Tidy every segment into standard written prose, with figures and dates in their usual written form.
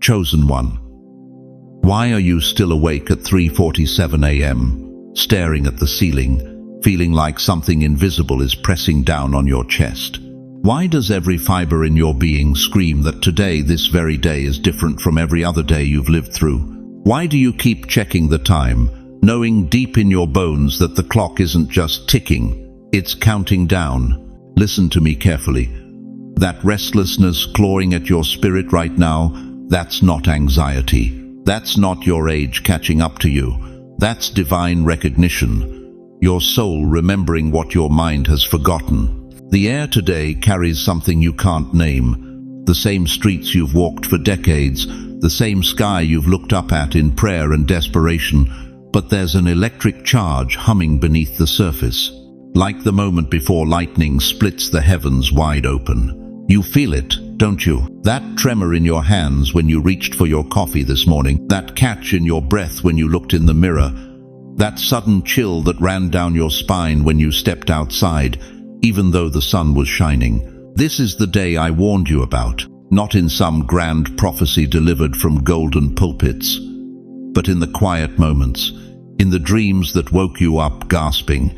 Chosen one. Why are you still awake at 3:47 a.m., staring at the ceiling, feeling like something invisible is pressing down on your chest? Why does every fiber in your being scream that today, this very day, is different from every other day you've lived through? Why do you keep checking the time, knowing deep in your bones that the clock isn't just ticking, it's counting down? Listen to me carefully. That restlessness clawing at your spirit right now, that's not anxiety. That's not your age catching up to you. That's divine recognition. Your soul remembering what your mind has forgotten. The air today carries something you can't name. The same streets you've walked for decades, the same sky you've looked up at in prayer and desperation, but there's an electric charge humming beneath the surface, like the moment before lightning splits the heavens wide open. You feel it, don't you? That tremor in your hands when you reached for your coffee this morning, that catch in your breath when you looked in the mirror, that sudden chill that ran down your spine when you stepped outside, even though the sun was shining. This is the day I warned you about, not in some grand prophecy delivered from golden pulpits, but in the quiet moments, in the dreams that woke you up gasping,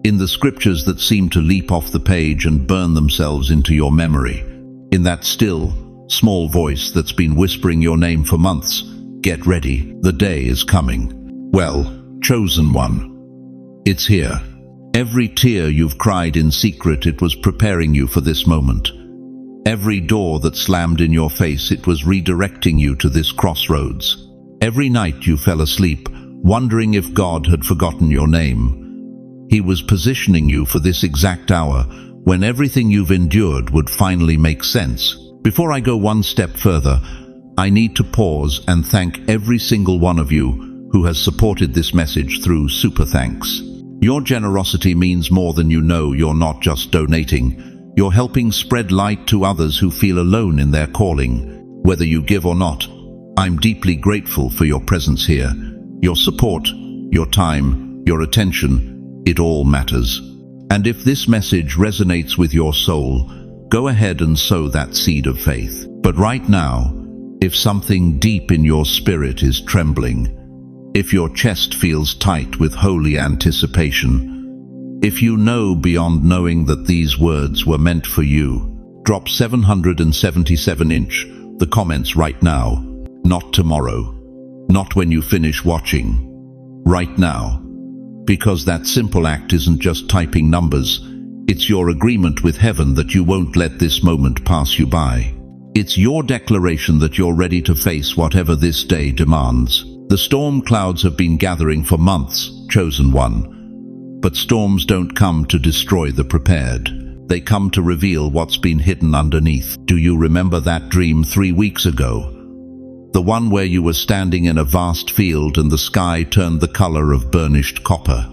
in the scriptures that seemed to leap off the page and burn themselves into your memory, in that still, small voice that's been whispering your name for months. Get ready, the day is coming. Well, chosen one, it's here. Every tear you've cried in secret, it was preparing you for this moment. Every door that slammed in your face, it was redirecting you to this crossroads. Every night you fell asleep, wondering if God had forgotten your name. He was positioning you for this exact hour, when everything you've endured would finally make sense. Before I go one step further, I need to pause and thank every single one of you who has supported this message through super thanks. Your generosity means more than you know. You're not just donating. You're helping spread light to others who feel alone in their calling. Whether you give or not, I'm deeply grateful for your presence here. Your support, your time, your attention, it all matters. And if this message resonates with your soul, go ahead and sow that seed of faith. But right now, if something deep in your spirit is trembling, if your chest feels tight with holy anticipation, if you know beyond knowing that these words were meant for you, drop 777 the comments right now. Not tomorrow, not when you finish watching, right now. Because that simple act isn't just typing numbers, it's your agreement with heaven that you won't let this moment pass you by. It's your declaration that you're ready to face whatever this day demands. The storm clouds have been gathering for months, chosen one. But storms don't come to destroy the prepared. They come to reveal what's been hidden underneath. Do you remember that dream 3 weeks ago? The one where you were standing in a vast field and the sky turned the color of burnished copper.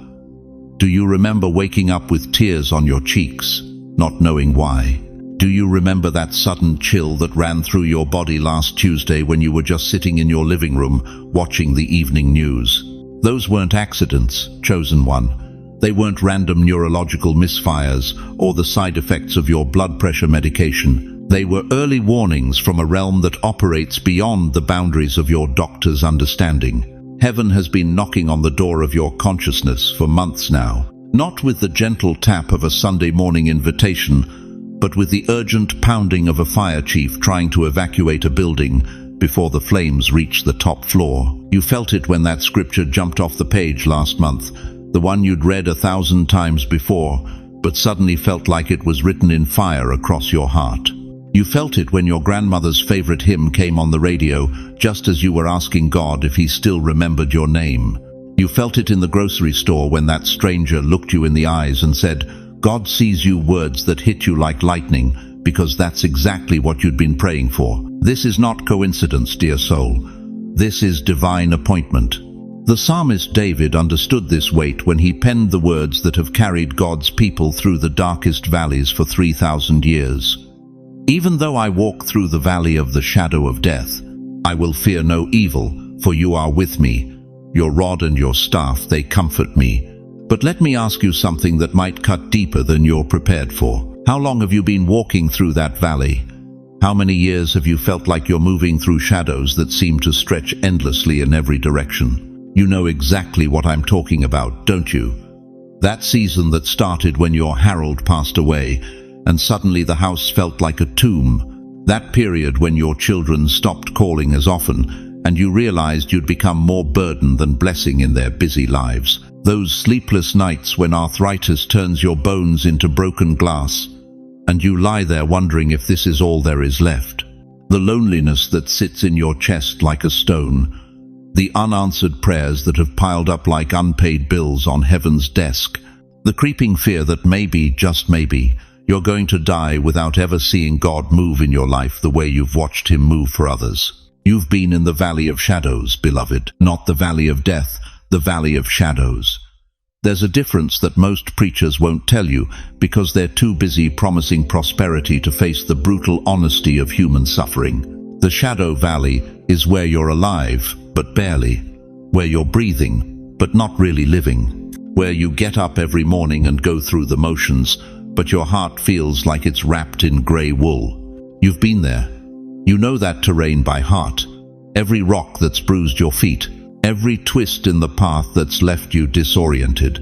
Do you remember waking up with tears on your cheeks, not knowing why? Do you remember that sudden chill that ran through your body last Tuesday when you were just sitting in your living room watching the evening news? Those weren't accidents, chosen one. They weren't random neurological misfires or the side effects of your blood pressure medication. They were early warnings from a realm that operates beyond the boundaries of your doctor's understanding. Heaven has been knocking on the door of your consciousness for months now, not with the gentle tap of a Sunday morning invitation, but with the urgent pounding of a fire chief trying to evacuate a building before the flames reach the top floor. You felt it when that scripture jumped off the page last month, the one you'd read 1,000 times before, but suddenly felt like it was written in fire across your heart. You felt it when your grandmother's favorite hymn came on the radio, just as you were asking God if he still remembered your name. You felt it in the grocery store when that stranger looked you in the eyes and said, "God sees you," words that hit you like lightning, because that's exactly what you'd been praying for. This is not coincidence, dear soul. This is divine appointment. The psalmist David understood this weight when he penned the words that have carried God's people through the darkest valleys for 3,000 years. Even though I walk through the valley of the shadow of death, I will fear no evil, for you are with me. Your rod and your staff, they comfort me. But let me ask you something that might cut deeper than you're prepared for. How long have you been walking through that valley? How many years have you felt like you're moving through shadows that seem to stretch endlessly in every direction? You know exactly what I'm talking about, don't you? That season that started when your Harold passed away, and suddenly the house felt like a tomb. That period when your children stopped calling as often, and you realized you'd become more burden than blessing in their busy lives. Those sleepless nights when arthritis turns your bones into broken glass, and you lie there wondering if this is all there is left. The loneliness that sits in your chest like a stone. The unanswered prayers that have piled up like unpaid bills on heaven's desk. The creeping fear that maybe, just maybe, you're going to die without ever seeing God move in your life the way you've watched him move for others. You've been in the valley of shadows, beloved, not the valley of death, the valley of shadows. There's a difference that most preachers won't tell you because they're too busy promising prosperity to face the brutal honesty of human suffering. The shadow valley is where you're alive, but barely. Where you're breathing, but not really living. Where you get up every morning and go through the motions, but your heart feels like it's wrapped in grey wool. You've been there. You know that terrain by heart. Every rock that's bruised your feet. Every twist in the path that's left you disoriented.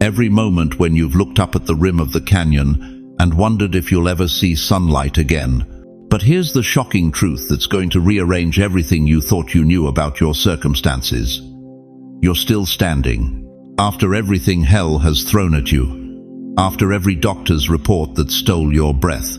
Every moment when you've looked up at the rim of the canyon and wondered if you'll ever see sunlight again. But here's the shocking truth that's going to rearrange everything you thought you knew about your circumstances. You're still standing. After everything hell has thrown at you. After every doctor's report that stole your breath.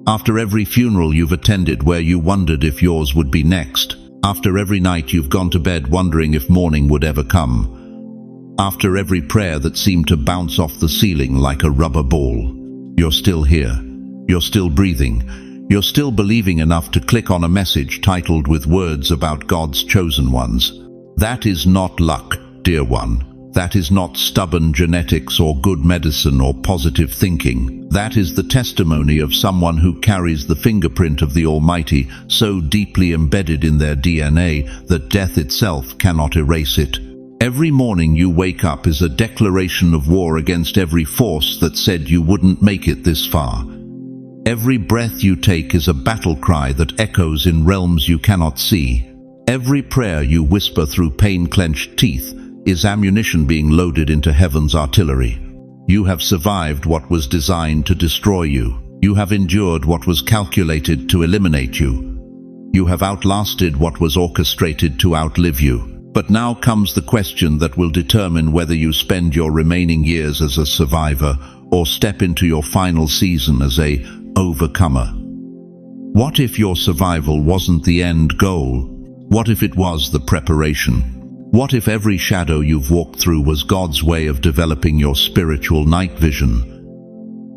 After every funeral you've attended where you wondered if yours would be next. After every night you've gone to bed wondering if morning would ever come. After every prayer that seemed to bounce off the ceiling like a rubber ball. You're still here. You're still breathing. You're still believing enough to click on a message titled with words about God's chosen ones. That is not luck, dear one. That is not stubborn genetics or good medicine or positive thinking. That is the testimony of someone who carries the fingerprint of the Almighty so deeply embedded in their DNA that death itself cannot erase it. Every morning you wake up is a declaration of war against every force that said you wouldn't make it this far. Every breath you take is a battle cry that echoes in realms you cannot see. Every prayer you whisper through pain-clenched teeth is ammunition being loaded into heaven's artillery. You have survived what was designed to destroy you. You have endured what was calculated to eliminate you. You have outlasted what was orchestrated to outlive you. But now comes the question that will determine whether you spend your remaining years as a survivor or step into your final season as a overcomer. What if your survival wasn't the end goal? What if it was the preparation? What if every shadow you've walked through was God's way of developing your spiritual night vision?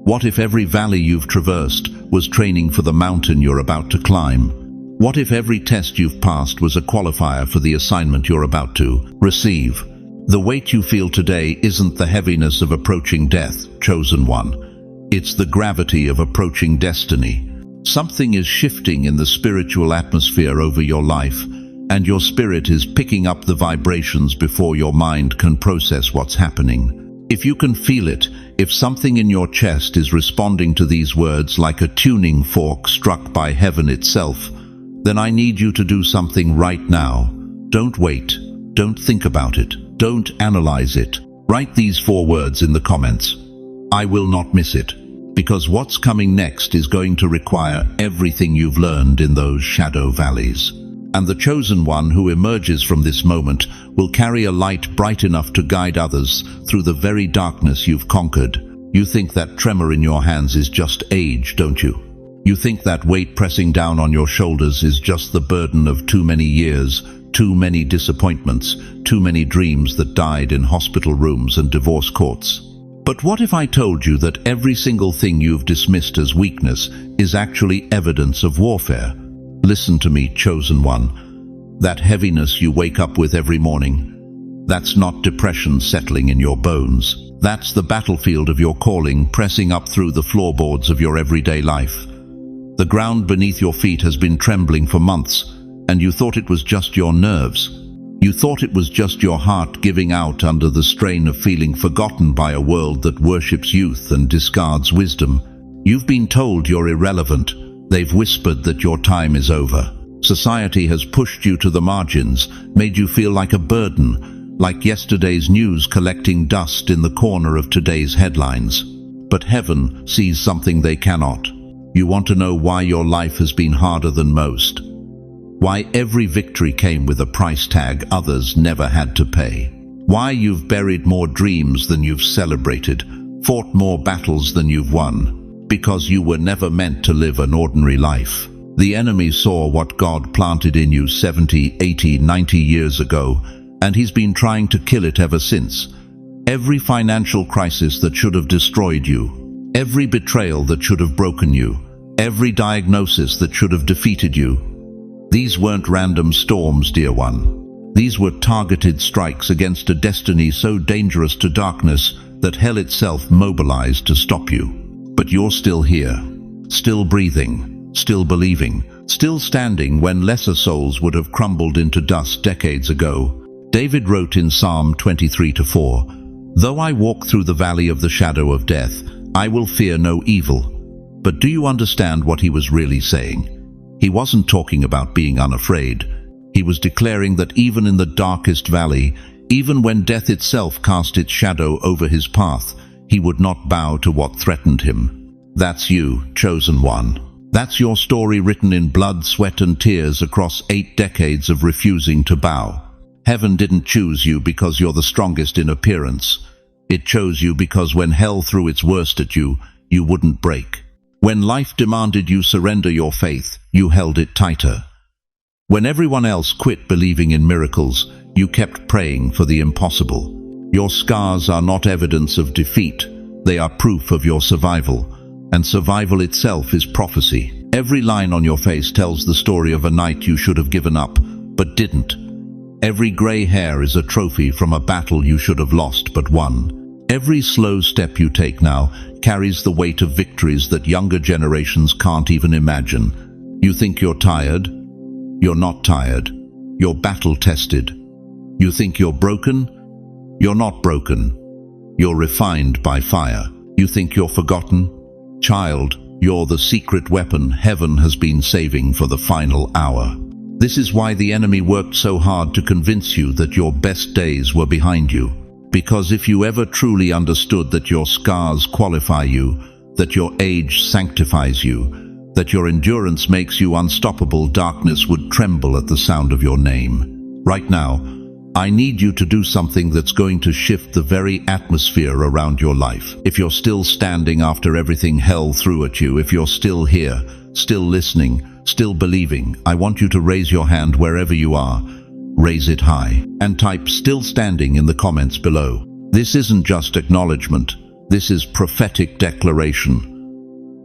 What if every valley you've traversed was training for the mountain you're about to climb? What if every test you've passed was a qualifier for the assignment you're about to receive? The weight you feel today isn't the heaviness of approaching death, chosen one. It's the gravity of approaching destiny. Something is shifting in the spiritual atmosphere over your life, and your spirit is picking up the vibrations before your mind can process what's happening. If you can feel it, if something in your chest is responding to these words like a tuning fork struck by heaven itself, then I need you to do something right now. Don't wait. Don't think about it. Don't analyze it. Write these 4 words in the comments. I will not miss it. Because what's coming next is going to require everything you've learned in those shadow valleys. And the chosen one who emerges from this moment will carry a light bright enough to guide others through the very darkness you've conquered. You think that tremor in your hands is just age, don't you? You think that weight pressing down on your shoulders is just the burden of too many years, too many disappointments, too many dreams that died in hospital rooms and divorce courts. But what if I told you that every single thing you've dismissed as weakness is actually evidence of warfare? Listen to me, chosen one. That heaviness you wake up with every morning, that's not depression settling in your bones. That's the battlefield of your calling pressing up through the floorboards of your everyday life. The ground beneath your feet has been trembling for months, and you thought it was just your nerves. You thought it was just your heart giving out under the strain of feeling forgotten by a world that worships youth and discards wisdom. You've been told you're irrelevant, They've whispered that your time is over. Society has pushed you to the margins, made you feel like a burden, like yesterday's news collecting dust in the corner of today's headlines. But heaven sees something they cannot. You want to know why your life has been harder than most? Why every victory came with a price tag others never had to pay? Why you've buried more dreams than you've celebrated, fought more battles than you've won? Because you were never meant to live an ordinary life. The enemy saw what God planted in you 70, 80, 90 years ago, and he's been trying to kill it ever since. Every financial crisis that should have destroyed you, every betrayal that should have broken you, every diagnosis that should have defeated you. These weren't random storms, dear one. These were targeted strikes against a destiny so dangerous to darkness that hell itself mobilized to stop you. But you're still here, still breathing, still believing, still standing when lesser souls would have crumbled into dust decades ago. David wrote in Psalm 23:4, "Though I walk through the valley of the shadow of death, I will fear no evil." But do you understand what he was really saying? He wasn't talking about being unafraid. He was declaring that even in the darkest valley, even when death itself cast its shadow over his path, he would not bow to what threatened him. That's you, chosen one. That's your story written in blood, sweat and tears across 8 decades of refusing to bow. Heaven didn't choose you because you're the strongest in appearance. It chose you because when hell threw its worst at you, you wouldn't break. When life demanded you surrender your faith, you held it tighter. When everyone else quit believing in miracles, you kept praying for the impossible. Your scars are not evidence of defeat, they are proof of your survival. And survival itself is prophecy. Every line on your face tells the story of a night you should have given up, but didn't. Every grey hair is a trophy from a battle you should have lost but won. Every slow step you take now carries the weight of victories that younger generations can't even imagine. You think you're tired? You're not tired. You're battle-tested. You think you're broken? You're not broken. You're refined by fire. You think you're forgotten? Child, you're the secret weapon heaven has been saving for the final hour. This is why the enemy worked so hard to convince you that your best days were behind you. Because if you ever truly understood that your scars qualify you, that your age sanctifies you, that your endurance makes you unstoppable, darkness would tremble at the sound of your name. Right now, I need you to do something that's going to shift the very atmosphere around your life. If you're still standing after everything hell threw at you, if you're still here, still listening, still believing, I want you to raise your hand wherever you are. Raise it high and type "still standing" in the comments below. This isn't just acknowledgement. This is prophetic declaration.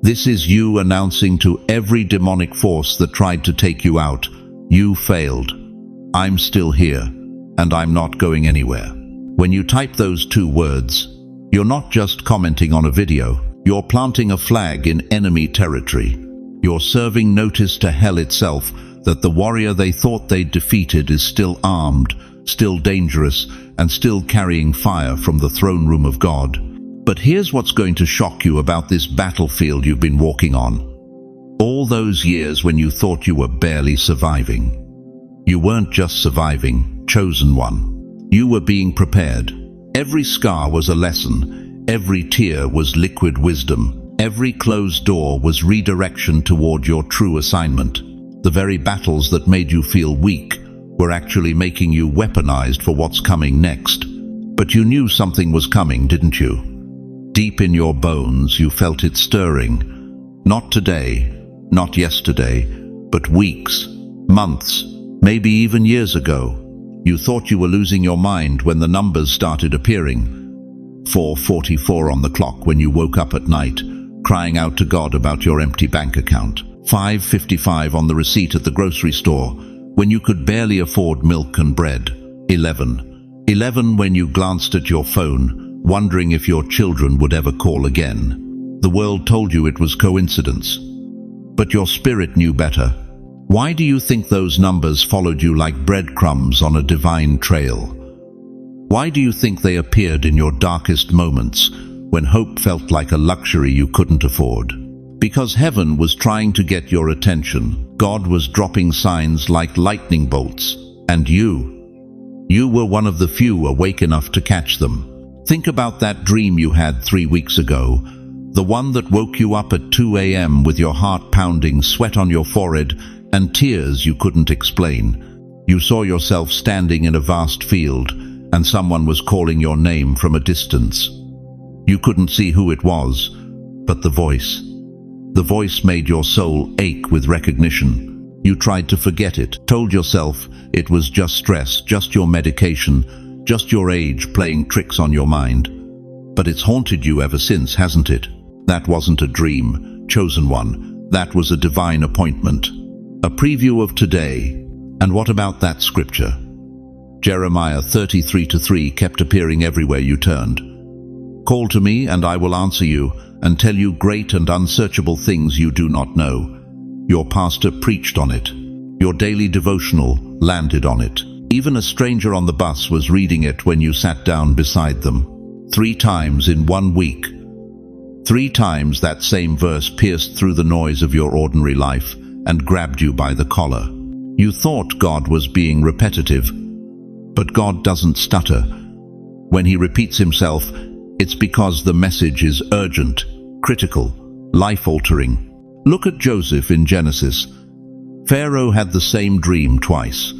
This is you announcing to every demonic force that tried to take you out, you failed. I'm still here. And I'm not going anywhere. When you type those 2 words, you're not just commenting on a video, you're planting a flag in enemy territory. You're serving notice to hell itself that the warrior they thought they'd defeated is still armed, still dangerous, and still carrying fire from the throne room of God. But here's what's going to shock you about this battlefield you've been walking on. All those years when you thought you were barely surviving. You weren't just surviving, chosen one. You were being prepared. Every scar was a lesson. Every tear was liquid wisdom. Every closed door was redirection toward your true assignment. The very battles that made you feel weak were actually making you weaponized for what's coming next. But you knew something was coming, didn't you? Deep in your bones, you felt it stirring. Not today, not yesterday, but weeks, months, maybe even years ago. You thought you were losing your mind when the numbers started appearing. 4:44 on the clock when you woke up at night, crying out to God about your empty bank account. 5:55 on the receipt at the grocery store, when you could barely afford milk and bread. 11 when you glanced at your phone, wondering if your children would ever call again. The world told you it was coincidence. But your spirit knew better. Why do you think those numbers followed you like breadcrumbs on a divine trail? Why do you think they appeared in your darkest moments, when hope felt like a luxury you couldn't afford? Because heaven was trying to get your attention. God was dropping signs like lightning bolts. And you were one of the few awake enough to catch them. Think about that dream you had 3 weeks ago. The one that woke you up at 2 a.m. with your heart pounding, sweat on your forehead, and tears you couldn't explain. You saw yourself standing in a vast field, and someone was calling your name from a distance. You couldn't see who it was, but the voice. The voice made your soul ache with recognition. You tried to forget it, told yourself it was just stress, just your medication, just your age playing tricks on your mind. But it's haunted you ever since, hasn't it? That wasn't a dream, chosen one. That was a divine appointment. A preview of today. And what about that scripture? Jeremiah 33:3 kept appearing everywhere you turned. Call to me, and I will answer you, and tell you great and unsearchable things you do not know. Your pastor preached on it. Your daily devotional landed on it. Even a stranger on the bus was reading it when you sat down beside them. 3 times in 1 week. 3 times that same verse pierced through the noise of your ordinary life and grabbed you by the collar. You thought God was being repetitive, but God doesn't stutter. When he repeats himself, it's because the message is urgent, critical, life-altering. Look at Joseph in Genesis. Pharaoh had the same dream twice.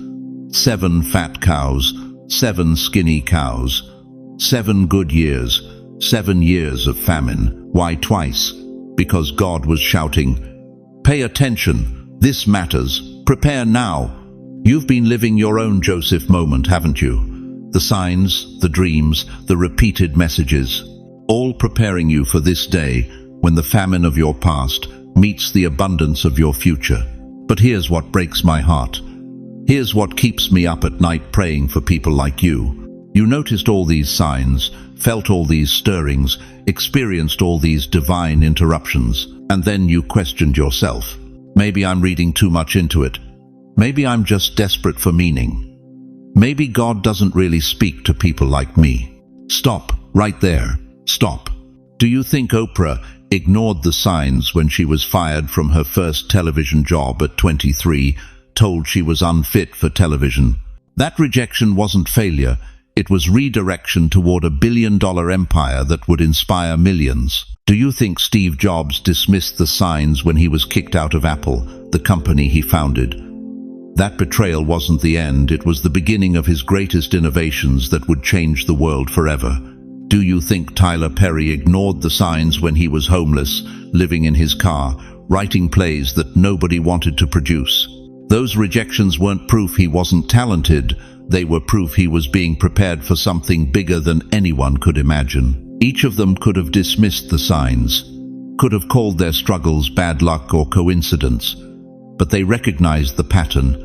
7 fat cows, 7 skinny cows, 7 good years, 7 years of famine. Why twice? Because God was shouting, "Pay attention, this matters, prepare now." You've been living your own Joseph moment, haven't you? The signs, the dreams, the repeated messages, all preparing you for this day when the famine of your past meets the abundance of your future. But here's what breaks my heart. Here's what keeps me up at night praying for people like you. You noticed all these signs, felt all these stirrings, experienced all these divine interruptions, and then you questioned yourself. Maybe I'm reading too much into it. Maybe I'm just desperate for meaning. Maybe God doesn't really speak to people like me. Stop, right there. Stop. Do you think Oprah ignored the signs when she was fired from her first television job at 23, told she was unfit for television? That rejection wasn't failure. It was redirection toward a billion-dollar empire that would inspire millions. Do you think Steve Jobs dismissed the signs when he was kicked out of Apple, the company he founded? That betrayal wasn't the end, it was the beginning of his greatest innovations that would change the world forever. Do you think Tyler Perry ignored the signs when he was homeless, living in his car, writing plays that nobody wanted to produce? Those rejections weren't proof he wasn't talented, they were proof he was being prepared for something bigger than anyone could imagine. Each of them could have dismissed the signs, could have called their struggles bad luck or coincidence, but they recognized the pattern.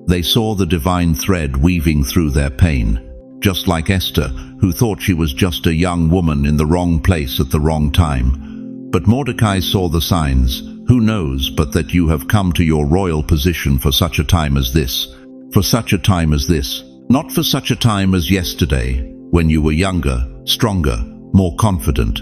They saw the divine thread weaving through their pain. Just like Esther, who thought she was just a young woman in the wrong place at the wrong time. But Mordecai saw the signs. Who knows but that you have come to your royal position for such a time as this? For such a time as this. Not for such a time as yesterday, when you were younger, stronger, more confident.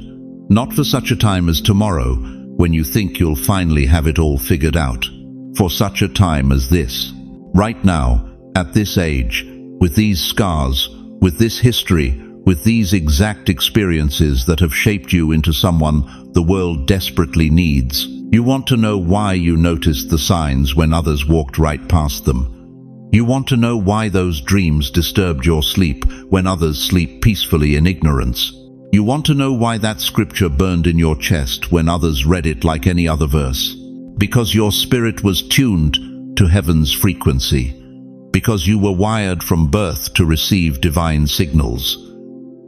Not for such a time as tomorrow, when you think you'll finally have it all figured out. For such a time as this. Right now, at this age, with these scars, with this history, with these exact experiences that have shaped you into someone the world desperately needs. You want to know why you noticed the signs when others walked right past them. You want to know why those dreams disturbed your sleep when others sleep peacefully in ignorance. You want to know why that scripture burned in your chest when others read it like any other verse. Because your spirit was tuned to heaven's frequency. Because you were wired from birth to receive divine signals.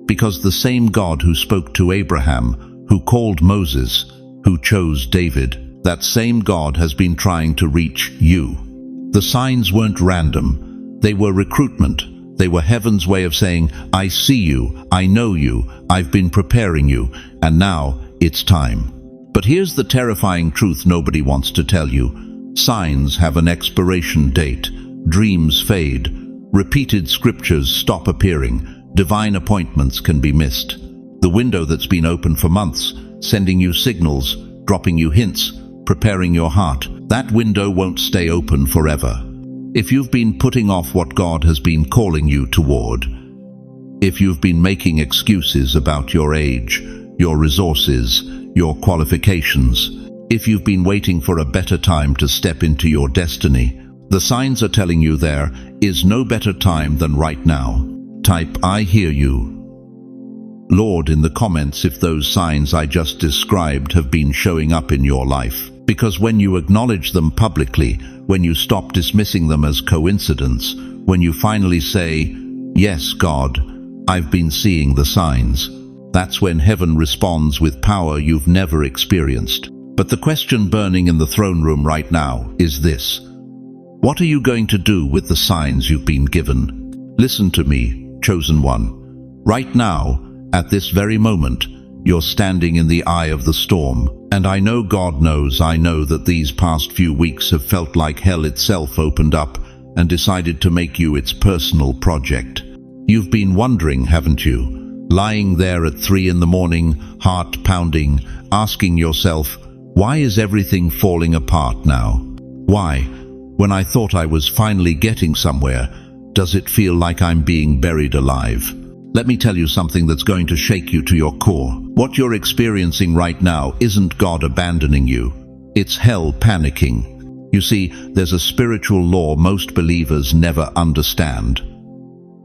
Because the same God who spoke to Abraham, who called Moses, who chose David, that same God has been trying to reach you. The signs weren't random. They were recruitment. They were heaven's way of saying, I see you, I know you, I've been preparing you, and now it's time. But here's the terrifying truth nobody wants to tell you. Signs have an expiration date. Dreams fade. Repeated scriptures stop appearing. Divine appointments can be missed. The window that's been open for months, sending you signals, dropping you hints, preparing your heart. That window won't stay open forever. If you've been putting off what God has been calling you toward, if you've been making excuses about your age, your resources, your qualifications, if you've been waiting for a better time to step into your destiny, the signs are telling you there is no better time than right now. Type "I hear you, Lord" in the comments if those signs I just described have been showing up in your life. Because when you acknowledge them publicly, when you stop dismissing them as coincidence, when you finally say, "Yes, God, I've been seeing the signs," that's when heaven responds with power you've never experienced. But the question burning in the throne room right now is this: what are you going to do with the signs you've been given? Listen to me, chosen one. Right now, at this very moment, you're standing in the eye of the storm. And I know God knows, I know that these past few weeks have felt like hell itself opened up and decided to make you its personal project. You've been wondering, haven't you? Lying there at 3 in the morning, heart pounding, asking yourself, why is everything falling apart now? Why, when I thought I was finally getting somewhere, does it feel like I'm being buried alive? Let me tell you something that's going to shake you to your core. What you're experiencing right now isn't God abandoning you. It's hell panicking. You see, there's a spiritual law most believers never understand.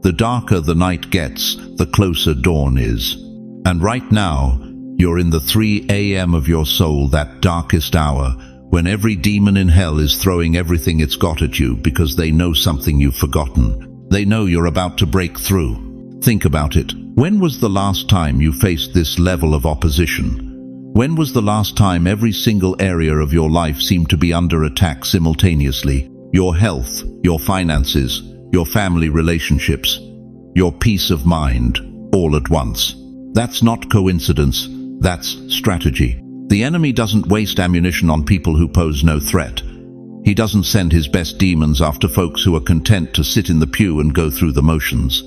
The darker the night gets, the closer dawn is. And right now, you're in the 3 a.m. of your soul, that darkest hour, when every demon in hell is throwing everything it's got at you because they know something you've forgotten. They know you're about to break through. Think about it. When was the last time you faced this level of opposition? When was the last time every single area of your life seemed to be under attack simultaneously? Your health, your finances, your family relationships, your peace of mind, all at once. That's not coincidence, that's strategy. The enemy doesn't waste ammunition on people who pose no threat. He doesn't send his best demons after folks who are content to sit in the pew and go through the motions.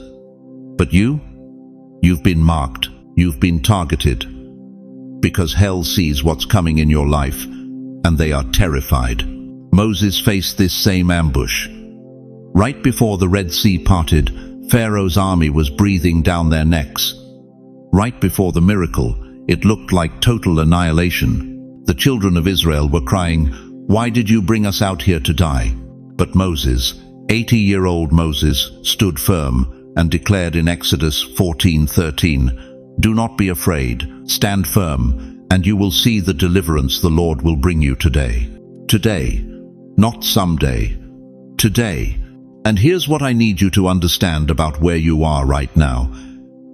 But you've been marked, you've been targeted, because hell sees what's coming in your life, and they are terrified. Moses faced this same ambush. Right before the Red Sea parted, Pharaoh's army was breathing down their necks. Right before the miracle, it looked like total annihilation. The children of Israel were crying, "Why did you bring us out here to die?" But Moses, 80-year-old Moses, stood firm and declared in Exodus 14:13, "Do not be afraid, stand firm, and you will see the deliverance the Lord will bring you today." Today, not someday. Today. And here's what I need you to understand about where you are right now.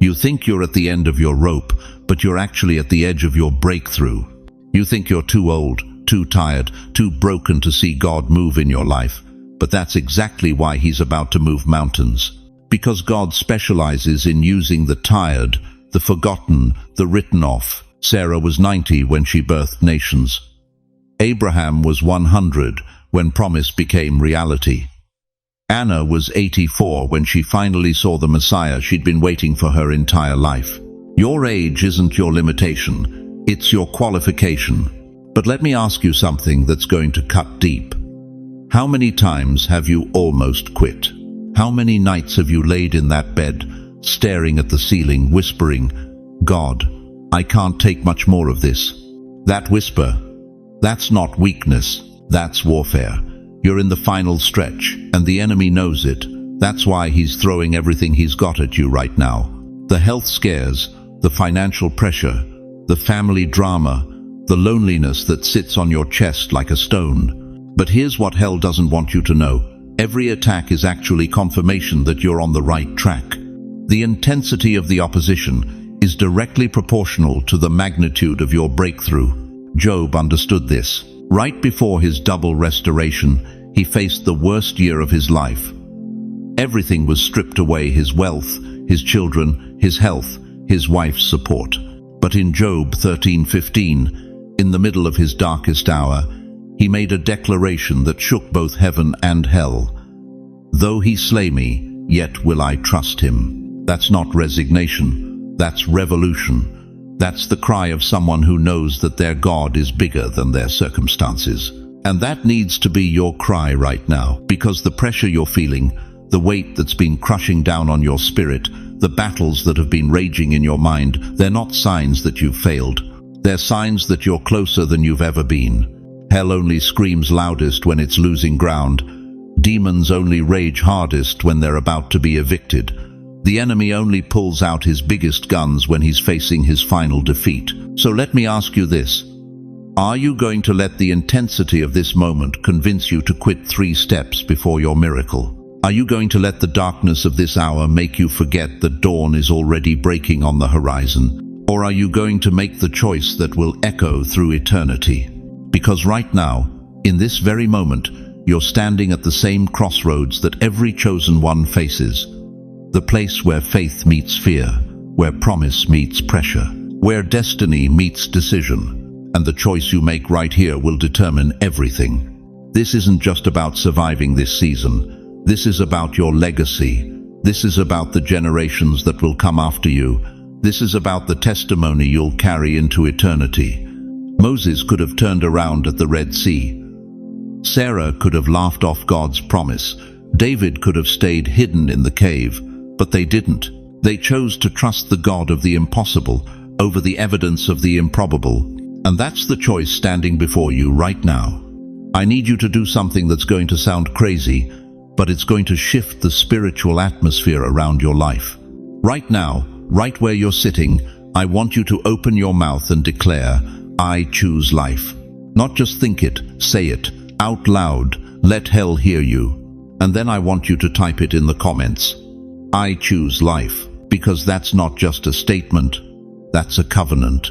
You think you're at the end of your rope, but you're actually at the edge of your breakthrough. You think you're too old, too tired, too broken to see God move in your life, but that's exactly why He's about to move mountains. Because God specializes in using the tired, the forgotten, the written off. Sarah was 90 when she birthed nations. Abraham was 100 when promise became reality. Anna was 84 when she finally saw the Messiah she'd been waiting for her entire life. Your age isn't your limitation, it's your qualification. But let me ask you something that's going to cut deep. How many times have you almost quit? How many nights have you laid in that bed, staring at the ceiling, whispering, "God, I can't take much more of this"? That whisper, that's not weakness, that's warfare. You're in the final stretch, and the enemy knows it. That's why he's throwing everything he's got at you right now. The health scares, the financial pressure, the family drama, the loneliness that sits on your chest like a stone. But here's what hell doesn't want you to know. Every attack is actually confirmation that you're on the right track. The intensity of the opposition is directly proportional to the magnitude of your breakthrough. Job understood this. Right before his double restoration, he faced the worst year of his life. Everything was stripped away: his wealth, his children, his health, his wife's support. But in Job 13:15, in the middle of his darkest hour, he made a declaration that shook both heaven and hell. "Though he slay me, yet will I trust him." That's not resignation, that's revolution. That's the cry of someone who knows that their God is bigger than their circumstances. And that needs to be your cry right now, because the pressure you're feeling, the weight that's been crushing down on your spirit, the battles that have been raging in your mind, they're not signs that you've failed. They're signs that you're closer than you've ever been. Hell only screams loudest when it's losing ground. Demons only rage hardest when they're about to be evicted. The enemy only pulls out his biggest guns when he's facing his final defeat. So let me ask you this. Are you going to let the intensity of this moment convince you to quit 3 steps before your miracle? Are you going to let the darkness of this hour make you forget that dawn is already breaking on the horizon? Or are you going to make the choice that will echo through eternity? Because right now, in this very moment, you're standing at the same crossroads that every chosen one faces. The place where faith meets fear, where promise meets pressure, where destiny meets decision. And the choice you make right here will determine everything. This isn't just about surviving this season. This is about your legacy. This is about the generations that will come after you. This is about the testimony you'll carry into eternity. Moses could have turned around at the Red Sea. Sarah could have laughed off God's promise. David could have stayed hidden in the cave, but they didn't. They chose to trust the God of the impossible over the evidence of the improbable. And that's the choice standing before you right now. I need you to do something that's going to sound crazy, but it's going to shift the spiritual atmosphere around your life. Right now, right where you're sitting, I want you to open your mouth and declare, I choose life. Not just think it, say it, out loud, let hell hear you. And then I want you to type it in the comments. I choose life, because that's not just a statement, that's a covenant.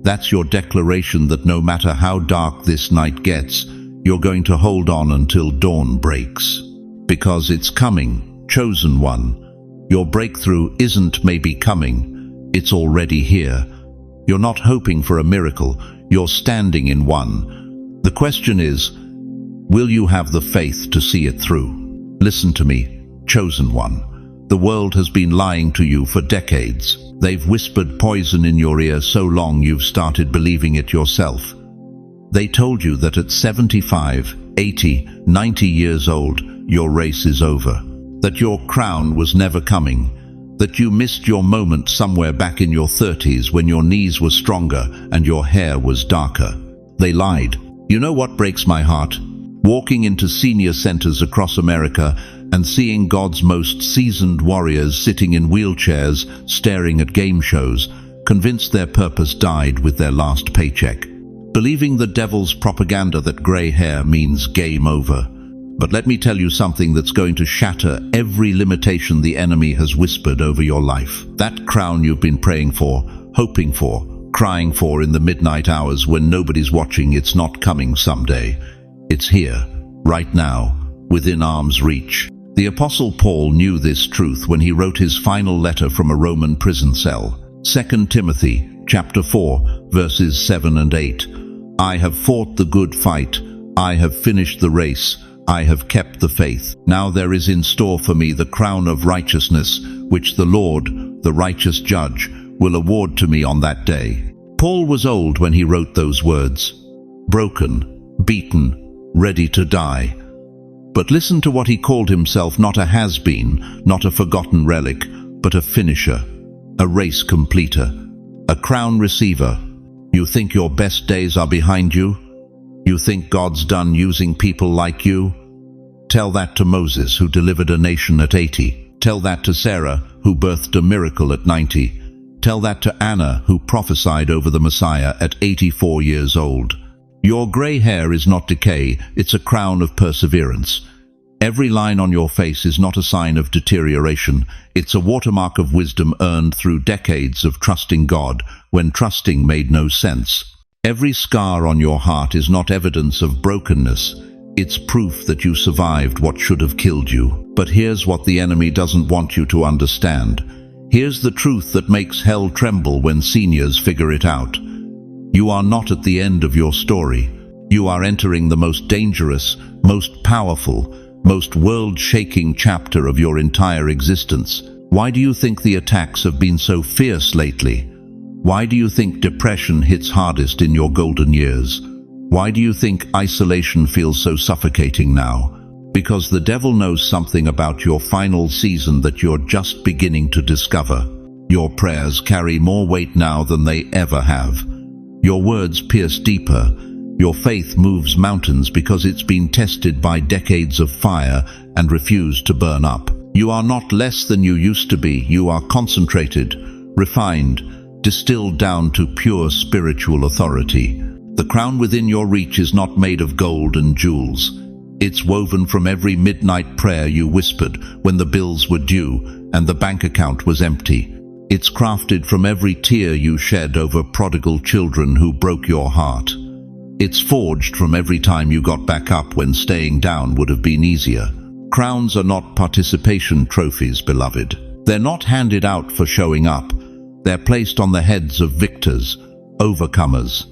That's your declaration that no matter how dark this night gets, you're going to hold on until dawn breaks. Because it's coming, chosen one. Your breakthrough isn't maybe coming, it's already here. You're not hoping for a miracle, you're standing in one. The question is, will you have the faith to see it through? Listen to me, chosen one. The world has been lying to you for decades. They've whispered poison in your ear so long you've started believing it yourself. They told you that at 75, 80, 90 years old, your race is over. That your crown was never coming. That you missed your moment somewhere back in your 30s when your knees were stronger and your hair was darker. They lied. You know what breaks my heart? Walking into senior centers across America and seeing God's most seasoned warriors sitting in wheelchairs, staring at game shows, convinced their purpose died with their last paycheck. Believing the devil's propaganda that gray hair means game over. But let me tell you something that's going to shatter every limitation the enemy has whispered over your life. That crown you've been praying for, hoping for, crying for in the midnight hours when nobody's watching, it's not coming someday. It's here, right now, within arm's reach. The Apostle Paul knew this truth when he wrote his final letter from a Roman prison cell. 2 Timothy chapter 4, verses 7 and 8. I have fought the good fight. I have finished the race. I have kept the faith. Now there is in store for me the crown of righteousness, which the Lord, the righteous judge, will award to me on that day. Paul was old when he wrote those words. Broken, beaten, ready to die. But listen to what he called himself, not a has-been, not a forgotten relic, but a finisher, a race completer, a crown receiver. You think your best days are behind you? You think God's done using people like you? Tell that to Moses, who delivered a nation at 80. Tell that to Sarah, who birthed a miracle at 90. Tell that to Anna, who prophesied over the Messiah at 84 years old. Your gray hair is not decay, it's a crown of perseverance. Every line on your face is not a sign of deterioration, it's a watermark of wisdom earned through decades of trusting God when trusting made no sense. Every scar on your heart is not evidence of brokenness, it's proof that you survived what should have killed you. But here's what the enemy doesn't want you to understand. Here's the truth that makes hell tremble when seniors figure it out. You are not at the end of your story. You are entering the most dangerous, most powerful, most world-shaking chapter of your entire existence. Why do you think the attacks have been so fierce lately? Why do you think depression hits hardest in your golden years? Why do you think isolation feels so suffocating now? Because the devil knows something about your final season that you're just beginning to discover. Your prayers carry more weight now than they ever have. Your words pierce deeper. Your faith moves mountains because it's been tested by decades of fire and refused to burn up. You are not less than you used to be. You are concentrated, refined, distilled down to pure spiritual authority. The crown within your reach is not made of gold and jewels. It's woven from every midnight prayer you whispered when the bills were due and the bank account was empty. It's crafted from every tear you shed over prodigal children who broke your heart. It's forged from every time you got back up when staying down would have been easier. Crowns are not participation trophies, beloved. They're not handed out for showing up. They're placed on the heads of victors, overcomers.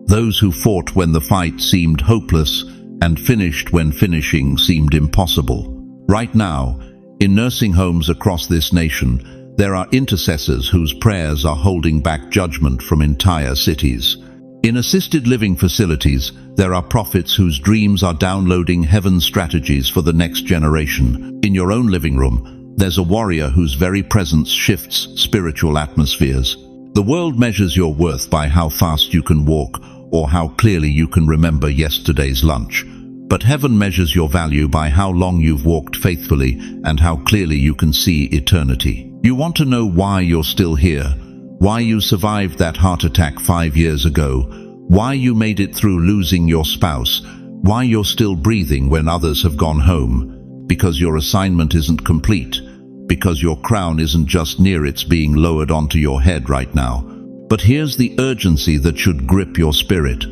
Those who fought when the fight seemed hopeless and finished when finishing seemed impossible. Right now, in nursing homes across this nation, there are intercessors whose prayers are holding back judgment from entire cities. In assisted living facilities, there are prophets whose dreams are downloading heaven's strategies for the next generation. In your own living room, there's a warrior whose very presence shifts spiritual atmospheres. The world measures your worth by how fast you can walk or how clearly you can remember yesterday's lunch. But heaven measures your value by how long you've walked faithfully and how clearly you can see eternity. You want to know why you're still here, why you survived that heart attack 5 years ago, why you made it through losing your spouse, why you're still breathing when others have gone home. Because your assignment isn't complete, because your crown isn't just near its being lowered onto your head right now. But here's the urgency that should grip your spirit.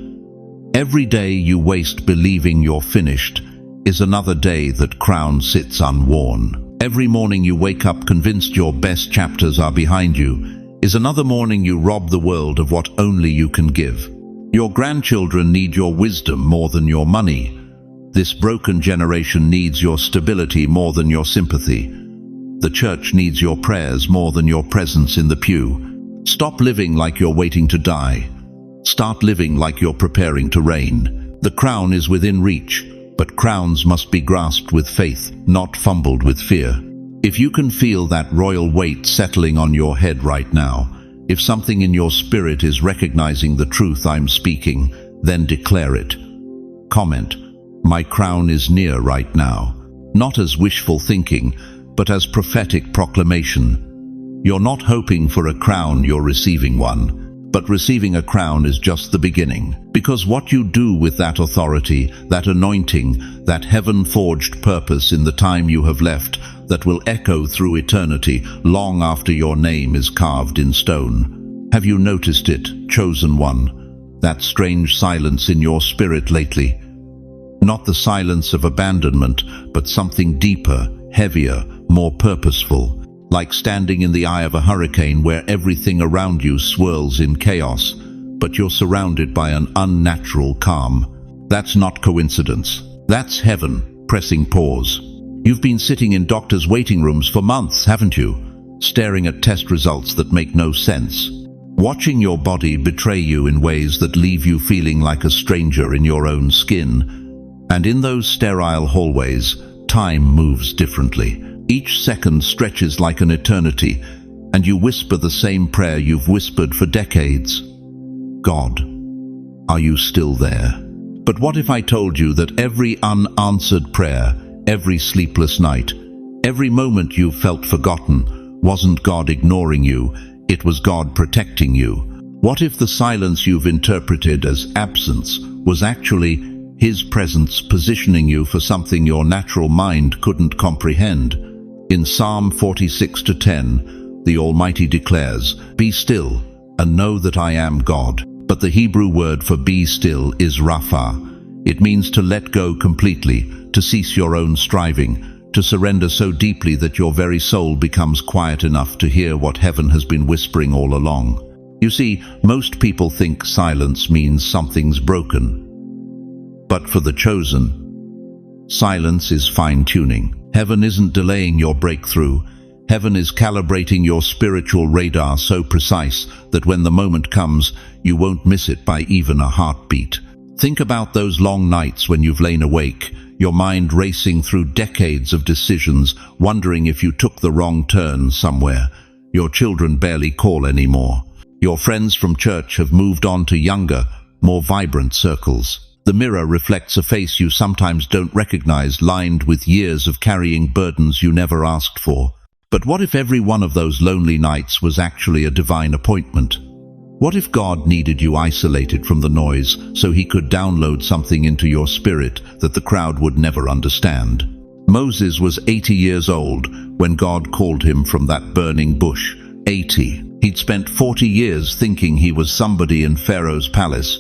Every day you waste believing you're finished is another day that crown sits unworn. Every morning you wake up convinced your best chapters are behind you is another morning you rob the world of what only you can give. Your grandchildren need your wisdom more than your money. This broken generation needs your stability more than your sympathy. The church needs your prayers more than your presence in the pew. Stop living like you're waiting to die. Start living like you're preparing to reign. The crown is within reach, but crowns must be grasped with faith, not fumbled with fear. If you can feel that royal weight settling on your head right now, if something in your spirit is recognizing the truth I'm speaking, then declare it. Comment, "My crown is near right now," not as wishful thinking, but as prophetic proclamation. You're not hoping for a crown, you're receiving one. But receiving a crown is just the beginning. Because what you do with that authority, that anointing, that heaven-forged purpose in the time you have left, that will echo through eternity long after your name is carved in stone. Have you noticed it, chosen one? That strange silence in your spirit lately? Not the silence of abandonment, but something deeper, heavier, more purposeful. Like standing in the eye of a hurricane where everything around you swirls in chaos, but you're surrounded by an unnatural calm. That's not coincidence. That's heaven pressing pause. You've been sitting in doctors' waiting rooms for months, haven't you? Staring at test results that make no sense. Watching your body betray you in ways that leave you feeling like a stranger in your own skin. And in those sterile hallways, time moves differently. Each second stretches like an eternity, and you whisper the same prayer you've whispered for decades. God, are you still there? But what if I told you that every unanswered prayer, every sleepless night, every moment you felt forgotten, wasn't God ignoring you, it was God protecting you? What if the silence you've interpreted as absence was actually His presence positioning you for something your natural mind couldn't comprehend? In Psalm 46:10, the Almighty declares, "Be still, and know that I am God." But the Hebrew word for be still is rapha. It means to let go completely, to cease your own striving, to surrender so deeply that your very soul becomes quiet enough to hear what heaven has been whispering all along. You see, most people think silence means something's broken. But for the chosen, silence is fine-tuning. Heaven isn't delaying your breakthrough. Heaven is calibrating your spiritual radar so precise that when the moment comes, you won't miss it by even a heartbeat. Think about those long nights when you've lain awake, your mind racing through decades of decisions, wondering if you took the wrong turn somewhere. Your children barely call anymore. Your friends from church have moved on to younger, more vibrant circles. The mirror reflects a face you sometimes don't recognize, lined with years of carrying burdens you never asked for. But what if every one of those lonely nights was actually a divine appointment? What if God needed you isolated from the noise so he could download something into your spirit that the crowd would never understand? Moses was 80 years old when God called him from that burning bush. 80. He'd spent 40 years thinking he was somebody in Pharaoh's palace,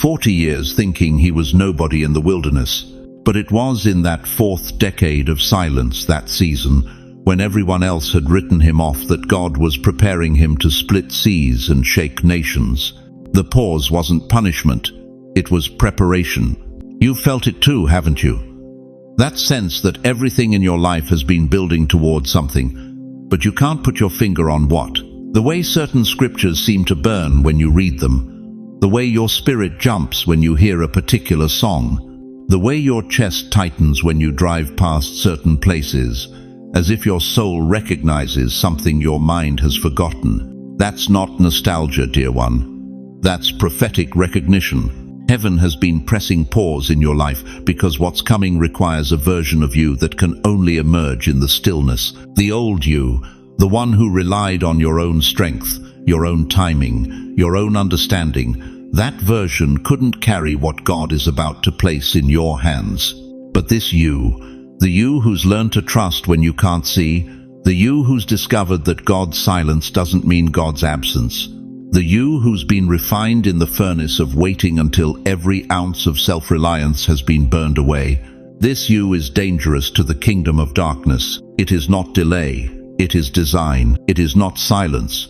40 years thinking he was nobody in the wilderness. But it was in that fourth decade of silence that season, when everyone else had written him off, that God was preparing him to split seas and shake nations. The pause wasn't punishment, it was preparation. You've felt it too, haven't you? That sense that everything in your life has been building towards something, but you can't put your finger on what. The way certain scriptures seem to burn when you read them, the way your spirit jumps when you hear a particular song, the way your chest tightens when you drive past certain places, as if your soul recognizes something your mind has forgotten. That's not nostalgia, dear one. That's prophetic recognition. Heaven has been pressing pause in your life because what's coming requires a version of you that can only emerge in the stillness. The old you, the one who relied on your own strength, your own timing, your own understanding, that version couldn't carry what God is about to place in your hands. But this you, the you who's learned to trust when you can't see, the you who's discovered that God's silence doesn't mean God's absence, the you who's been refined in the furnace of waiting until every ounce of self-reliance has been burned away, this you is dangerous to the kingdom of darkness. It is not delay, it is design. It is not silence,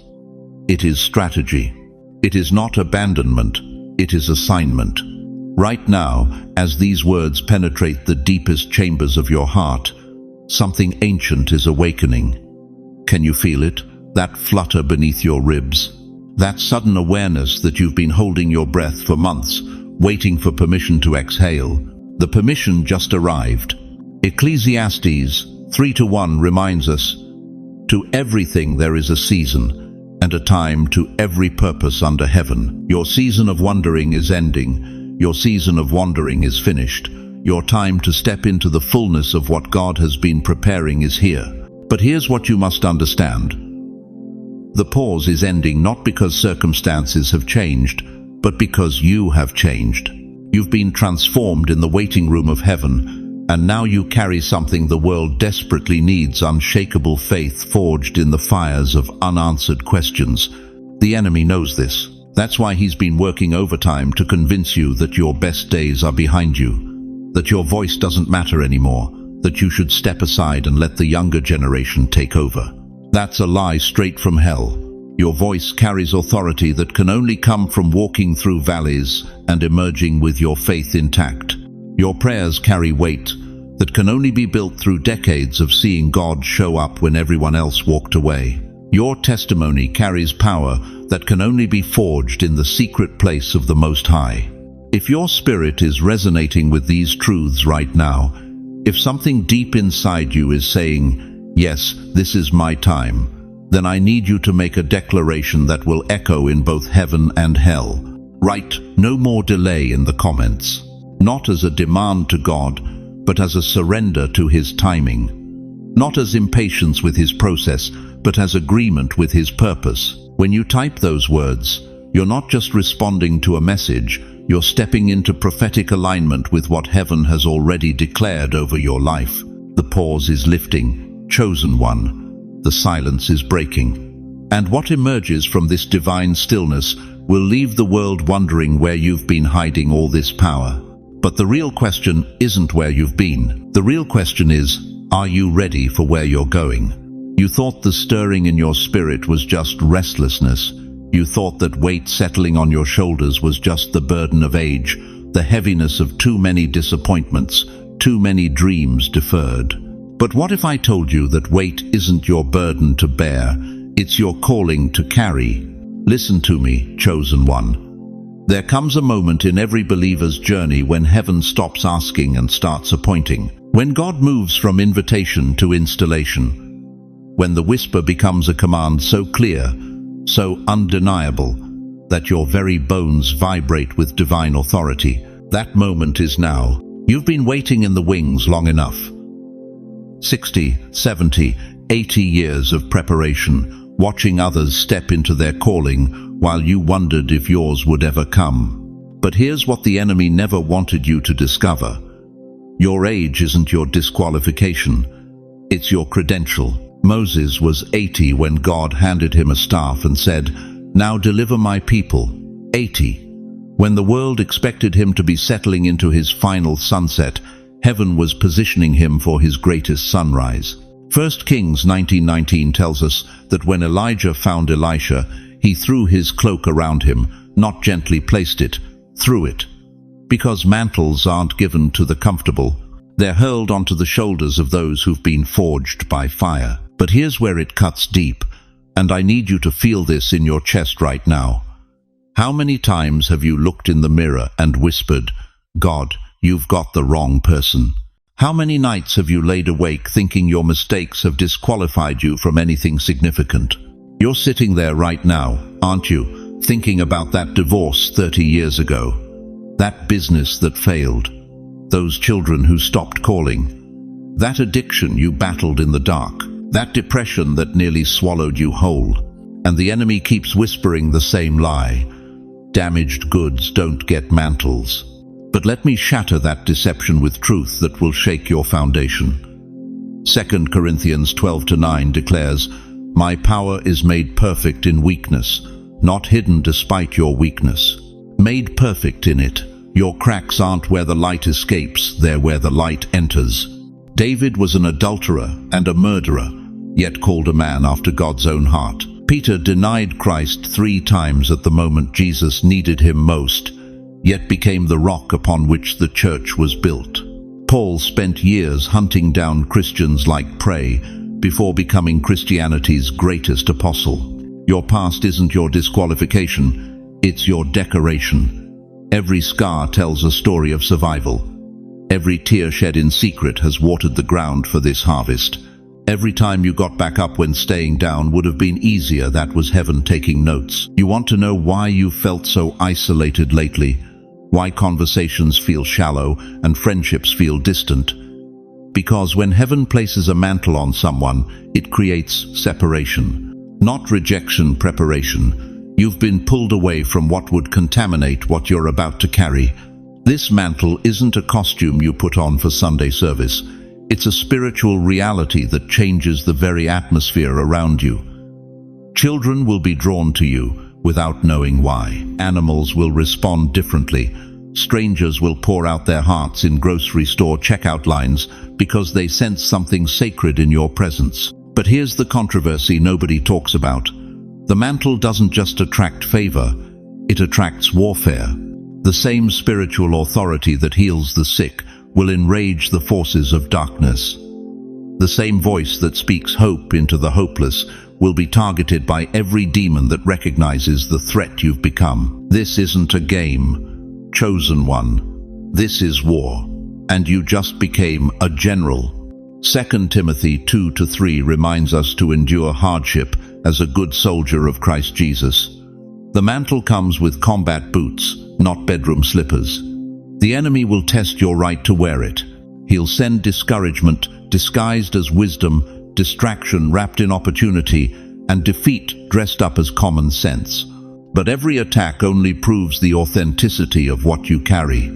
it is strategy. It is not abandonment, it is assignment. Right now, as these words penetrate the deepest chambers of your heart, something ancient is awakening. Can you feel it? That flutter beneath your ribs? That sudden awareness that you've been holding your breath for months, waiting for permission to exhale. The permission just arrived. Ecclesiastes 3:1 reminds us, "To everything there is a season, and a time to every purpose under heaven." Your season of wondering is ending. Your season of wandering is finished. Your time to step into the fullness of what God has been preparing is here. But here's what you must understand. The pause is ending not because circumstances have changed, but because you have changed. You've been transformed in the waiting room of heaven, and now you carry something the world desperately needs: unshakable faith forged in the fires of unanswered questions. The enemy knows this. That's why he's been working overtime to convince you that your best days are behind you, that your voice doesn't matter anymore, that you should step aside and let the younger generation take over. That's a lie straight from hell. Your voice carries authority that can only come from walking through valleys and emerging with your faith intact. Your prayers carry weight that can only be built through decades of seeing God show up when everyone else walked away. Your testimony carries power that can only be forged in the secret place of the Most High. If your spirit is resonating with these truths right now, if something deep inside you is saying, "Yes, this is my time," then I need you to make a declaration that will echo in both heaven and hell. Write "no more delay" in the comments, not as a demand to God, but as a surrender to His timing. Not as impatience with His process, but as agreement with His purpose. When you type those words, you're not just responding to a message, you're stepping into prophetic alignment with what heaven has already declared over your life. The pause is lifting, chosen one. The silence is breaking. And what emerges from this divine stillness will leave the world wondering where you've been hiding all this power. But the real question isn't where you've been. The real question is, are you ready for where you're going? You thought the stirring in your spirit was just restlessness. You thought that weight settling on your shoulders was just the burden of age, the heaviness of too many disappointments, too many dreams deferred. But what if I told you that weight isn't your burden to bear, it's your calling to carry? Listen to me, chosen one. There comes a moment in every believer's journey when heaven stops asking and starts appointing. When God moves from invitation to installation. When the whisper becomes a command so clear, so undeniable, that your very bones vibrate with divine authority. That moment is now. You've been waiting in the wings long enough. 60, 70, 80 years of preparation, watching others step into their calling while you wondered if yours would ever come. But here's what the enemy never wanted you to discover. Your age isn't your disqualification, it's your credential. Moses was 80 when God handed him a staff and said, "Now deliver my people." 80. When the world expected him to be settling into his final sunset, heaven was positioning him for his greatest sunrise. 1 Kings 19:19 tells us that when Elijah found Elisha, he threw his cloak around him, not gently placed it, threw it. Because mantles aren't given to the comfortable, they're hurled onto the shoulders of those who've been forged by fire. But here's where it cuts deep, and I need you to feel this in your chest right now. How many times have you looked in the mirror and whispered, "God, you've got the wrong person"? How many nights have you laid awake thinking your mistakes have disqualified you from anything significant? You're sitting there right now, aren't you, thinking about that divorce 30 years ago, that business that failed, those children who stopped calling, that addiction you battled in the dark, that depression that nearly swallowed you whole. And the enemy keeps whispering the same lie. Damaged goods don't get mantles. But let me shatter that deception with truth that will shake your foundation. 2 Corinthians 12:9 declares, "My power is made perfect in weakness, not hidden despite your weakness." Made perfect in it. Your cracks aren't where the light escapes, they're where the light enters. David was an adulterer and a murderer, yet called a man after God's own heart. Peter denied Christ 3 times at the moment Jesus needed him most, yet became the rock upon which the church was built. Paul spent years hunting down Christians like prey before becoming Christianity's greatest apostle. Your past isn't your disqualification, it's your decoration. Every scar tells a story of survival. Every tear shed in secret has watered the ground for this harvest. Every time you got back up when staying down would have been easier, that was heaven taking notes. You want to know why you felt so isolated lately? Why conversations feel shallow and friendships feel distant? Because when heaven places a mantle on someone, it creates separation. Not rejection, preparation. You've been pulled away from what would contaminate what you're about to carry. This mantle isn't a costume you put on for Sunday service. It's a spiritual reality that changes the very atmosphere around you. Children will be drawn to you without knowing why. Animals will respond differently. Strangers will pour out their hearts in grocery store checkout lines because they sense something sacred in your presence. But here's the controversy nobody talks about. The mantle doesn't just attract favor, it attracts warfare. The same spiritual authority that heals the sick will enrage the forces of darkness. The same voice that speaks hope into the hopeless will be targeted by every demon that recognizes the threat you've become. This isn't a game, chosen one. This is war, and you just became a general. 2 Timothy 2-3 reminds us to endure hardship as a good soldier of Christ Jesus. The mantle comes with combat boots, not bedroom slippers. The enemy will test your right to wear it. He'll send discouragement disguised as wisdom, distraction wrapped in opportunity, and defeat dressed up as common sense. But every attack only proves the authenticity of what you carry.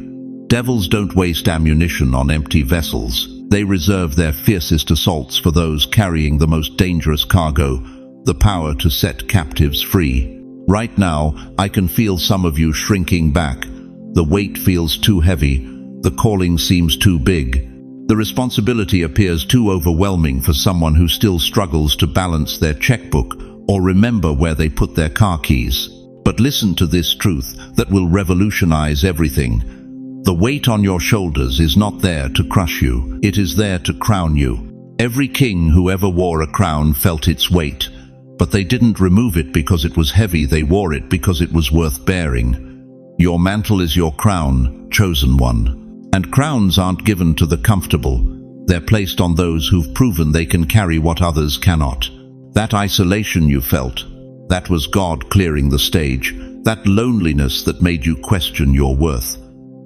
Devils don't waste ammunition on empty vessels. They reserve their fiercest assaults for those carrying the most dangerous cargo, the power to set captives free. Right now, I can feel some of you shrinking back. The weight feels too heavy. The calling seems too big. The responsibility appears too overwhelming for someone who still struggles to balance their checkbook or remember where they put their car keys. But listen to this truth that will revolutionize everything. The weight on your shoulders is not there to crush you. It is there to crown you. Every king who ever wore a crown felt its weight, but they didn't remove it because it was heavy, they wore it because it was worth bearing. Your mantle is your crown, chosen one. And crowns aren't given to the comfortable. They're placed on those who've proven they can carry what others cannot. That isolation you felt, that was God clearing the stage. That loneliness that made you question your worth,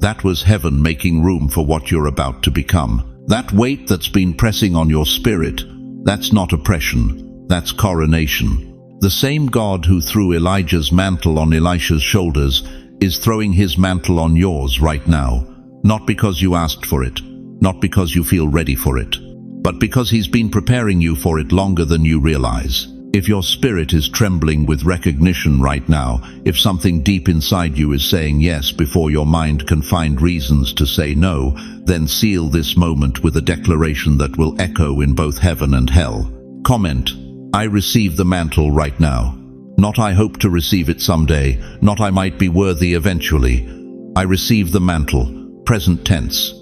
that was heaven making room for what you're about to become. That weight that's been pressing on your spirit, that's not oppression, that's coronation. The same God who threw Elijah's mantle on Elisha's shoulders is throwing his mantle on yours right now. Not because you asked for it, not because you feel ready for it, but because he's been preparing you for it longer than you realize. If your spirit is trembling with recognition right now, if something deep inside you is saying yes before your mind can find reasons to say no, then seal this moment with a declaration that will echo in both heaven and hell. Comment, I receive the mantle right now. Not I hope to receive it someday, not I might be worthy eventually. I receive the mantle, present tense,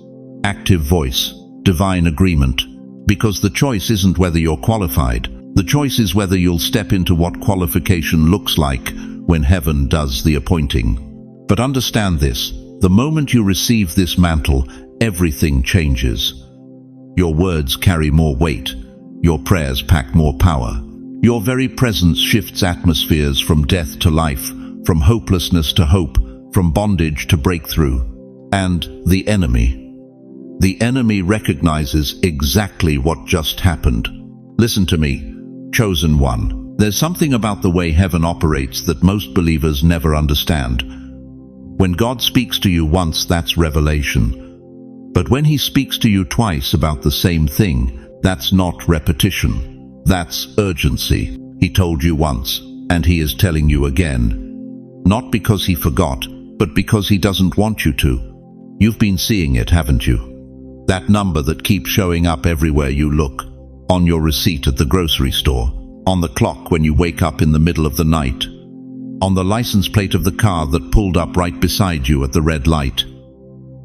active voice, divine agreement. Because the choice isn't whether you're qualified. The choice is whether you'll step into what qualification looks like when heaven does the appointing. But understand this, the moment you receive this mantle, everything changes. Your words carry more weight. Your prayers pack more power. Your very presence shifts atmospheres from death to life, from hopelessness to hope, from bondage to breakthrough. And the enemy recognizes exactly what just happened. Listen to me. Chosen one. There's something about the way heaven operates that most believers never understand. When God speaks to you once, that's revelation. But when he speaks to you twice about the same thing, that's not repetition. That's urgency. He told you once, and he is telling you again. Not because he forgot, but because he doesn't want you to. You've been seeing it, haven't you? That number that keeps showing up everywhere you look. On your receipt at the grocery store, on the clock when you wake up in the middle of the night, on the license plate of the car that pulled up right beside you at the red light.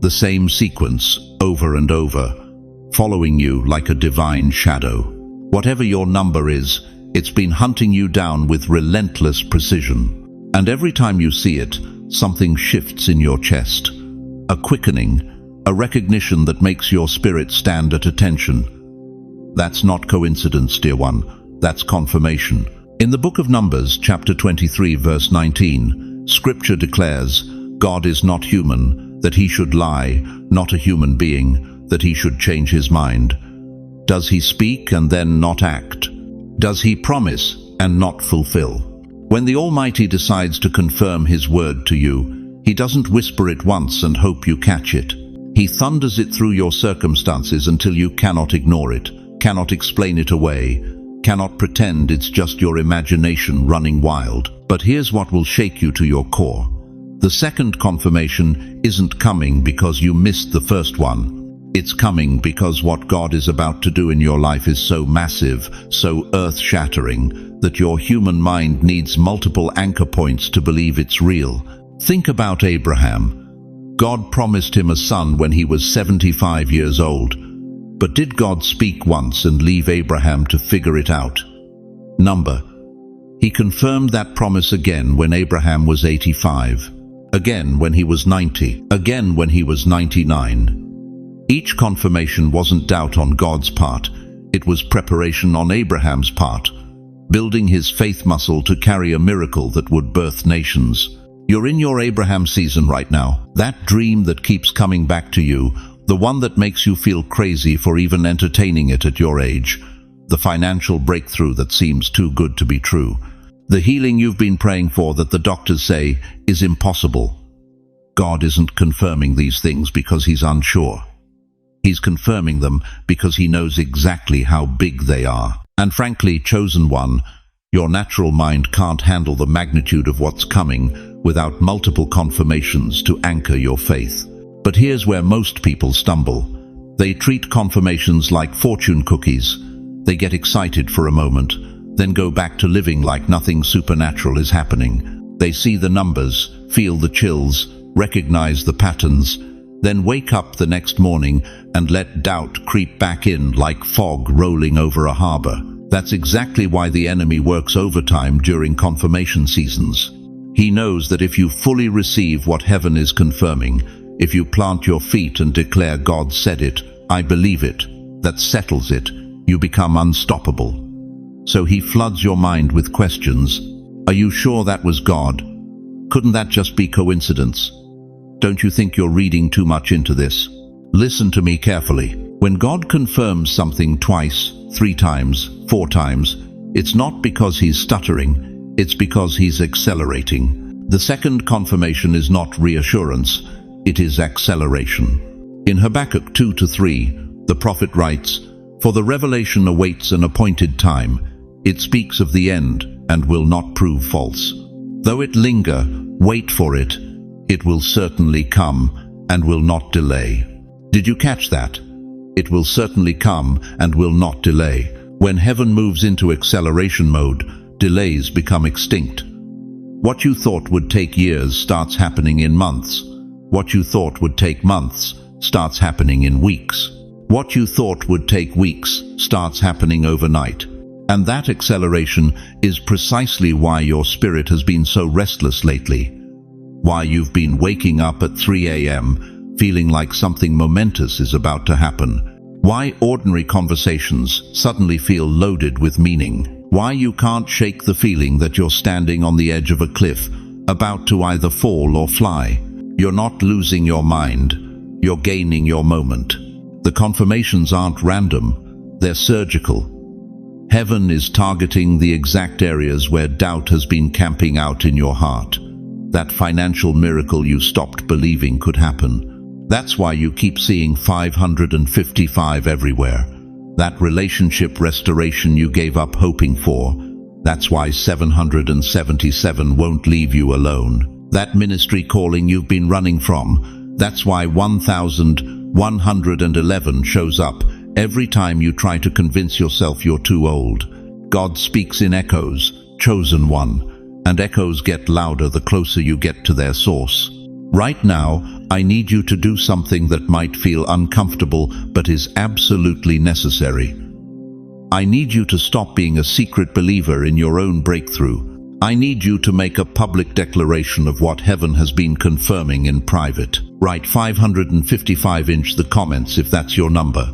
The same sequence, over and over, following you like a divine shadow. Whatever your number is, it's been hunting you down with relentless precision. And every time you see it, something shifts in your chest. A quickening, a recognition that makes your spirit stand at attention. That's not coincidence, dear one. That's confirmation. In the book of Numbers, chapter 23, verse 19, Scripture declares, God is not human, that he should lie, not a human being, that he should change his mind. Does he speak and then not act? Does he promise and not fulfill? When the Almighty decides to confirm his word to you, he doesn't whisper it once and hope you catch it. He thunders it through your circumstances until you cannot ignore it, cannot explain it away, cannot pretend it's just your imagination running wild. But here's what will shake you to your core. The second confirmation isn't coming because you missed the first one. It's coming because what God is about to do in your life is so massive, so earth-shattering, that your human mind needs multiple anchor points to believe it's real. Think about Abraham. God promised him a son when he was 75 years old. But did God speak once and leave Abraham to figure it out? He confirmed that promise again when Abraham was 85, again when he was 90, again when he was 99. Each confirmation wasn't doubt on God's part, it was preparation on Abraham's part, building his faith muscle to carry a miracle that would birth nations. You're in your Abraham season right now, that dream that keeps coming back to you, the one that makes you feel crazy for even entertaining it at your age, the financial breakthrough that seems too good to be true, the healing you've been praying for that the doctors say is impossible. God isn't confirming these things because he's unsure. He's confirming them because he knows exactly how big they are. And frankly, chosen one, your natural mind can't handle the magnitude of what's coming without multiple confirmations to anchor your faith. But here's where most people stumble. They treat confirmations like fortune cookies. They get excited for a moment, then go back to living like nothing supernatural is happening. They see the numbers, feel the chills, recognize the patterns, Then wake up the next morning and let doubt creep back in like fog rolling over a harbor. That's exactly why the enemy works overtime during confirmation seasons. He knows that if you fully receive what heaven is confirming, if you plant your feet and declare God said it, I believe it, that settles it, you become unstoppable. So he floods your mind with questions. Are you sure that was God? Couldn't that just be coincidence? Don't you think you're reading too much into this? Listen to me carefully. When God confirms something twice, 3 times, 4 times, it's not because he's stuttering, it's because he's accelerating. The second confirmation is not reassurance, it is acceleration. In Habakkuk 2-3, the prophet writes, "For the revelation awaits an appointed time. It speaks of the end and will not prove false. Though it linger, wait for it. It will certainly come and will not delay." Did you catch that? It will certainly come and will not delay. When heaven moves into acceleration mode, delays become extinct. What you thought would take years starts happening in months. What you thought would take months starts happening in weeks. What you thought would take weeks starts happening overnight. And that acceleration is precisely why your spirit has been so restless lately. Why you've been waking up at 3 a.m. feeling like something momentous is about to happen. Why ordinary conversations suddenly feel loaded with meaning. Why you can't shake the feeling that you're standing on the edge of a cliff, about to either fall or fly. You're not losing your mind, you're gaining your moment. The confirmations aren't random, they're surgical. Heaven is targeting the exact areas where doubt has been camping out in your heart. That financial miracle you stopped believing could happen. That's why you keep seeing 555 everywhere. That relationship restoration you gave up hoping for. That's why 777 won't leave you alone. That ministry calling you've been running from. That's why 1111 shows up every time you try to convince yourself you're too old. God speaks in echoes, chosen one, and echoes get louder the closer you get to their source. Right now, I need you to do something that might feel uncomfortable but is absolutely necessary. I need you to stop being a secret believer in your own breakthrough. I need you to make a public declaration of what heaven has been confirming in private. Write 555 in the comments if that's your number.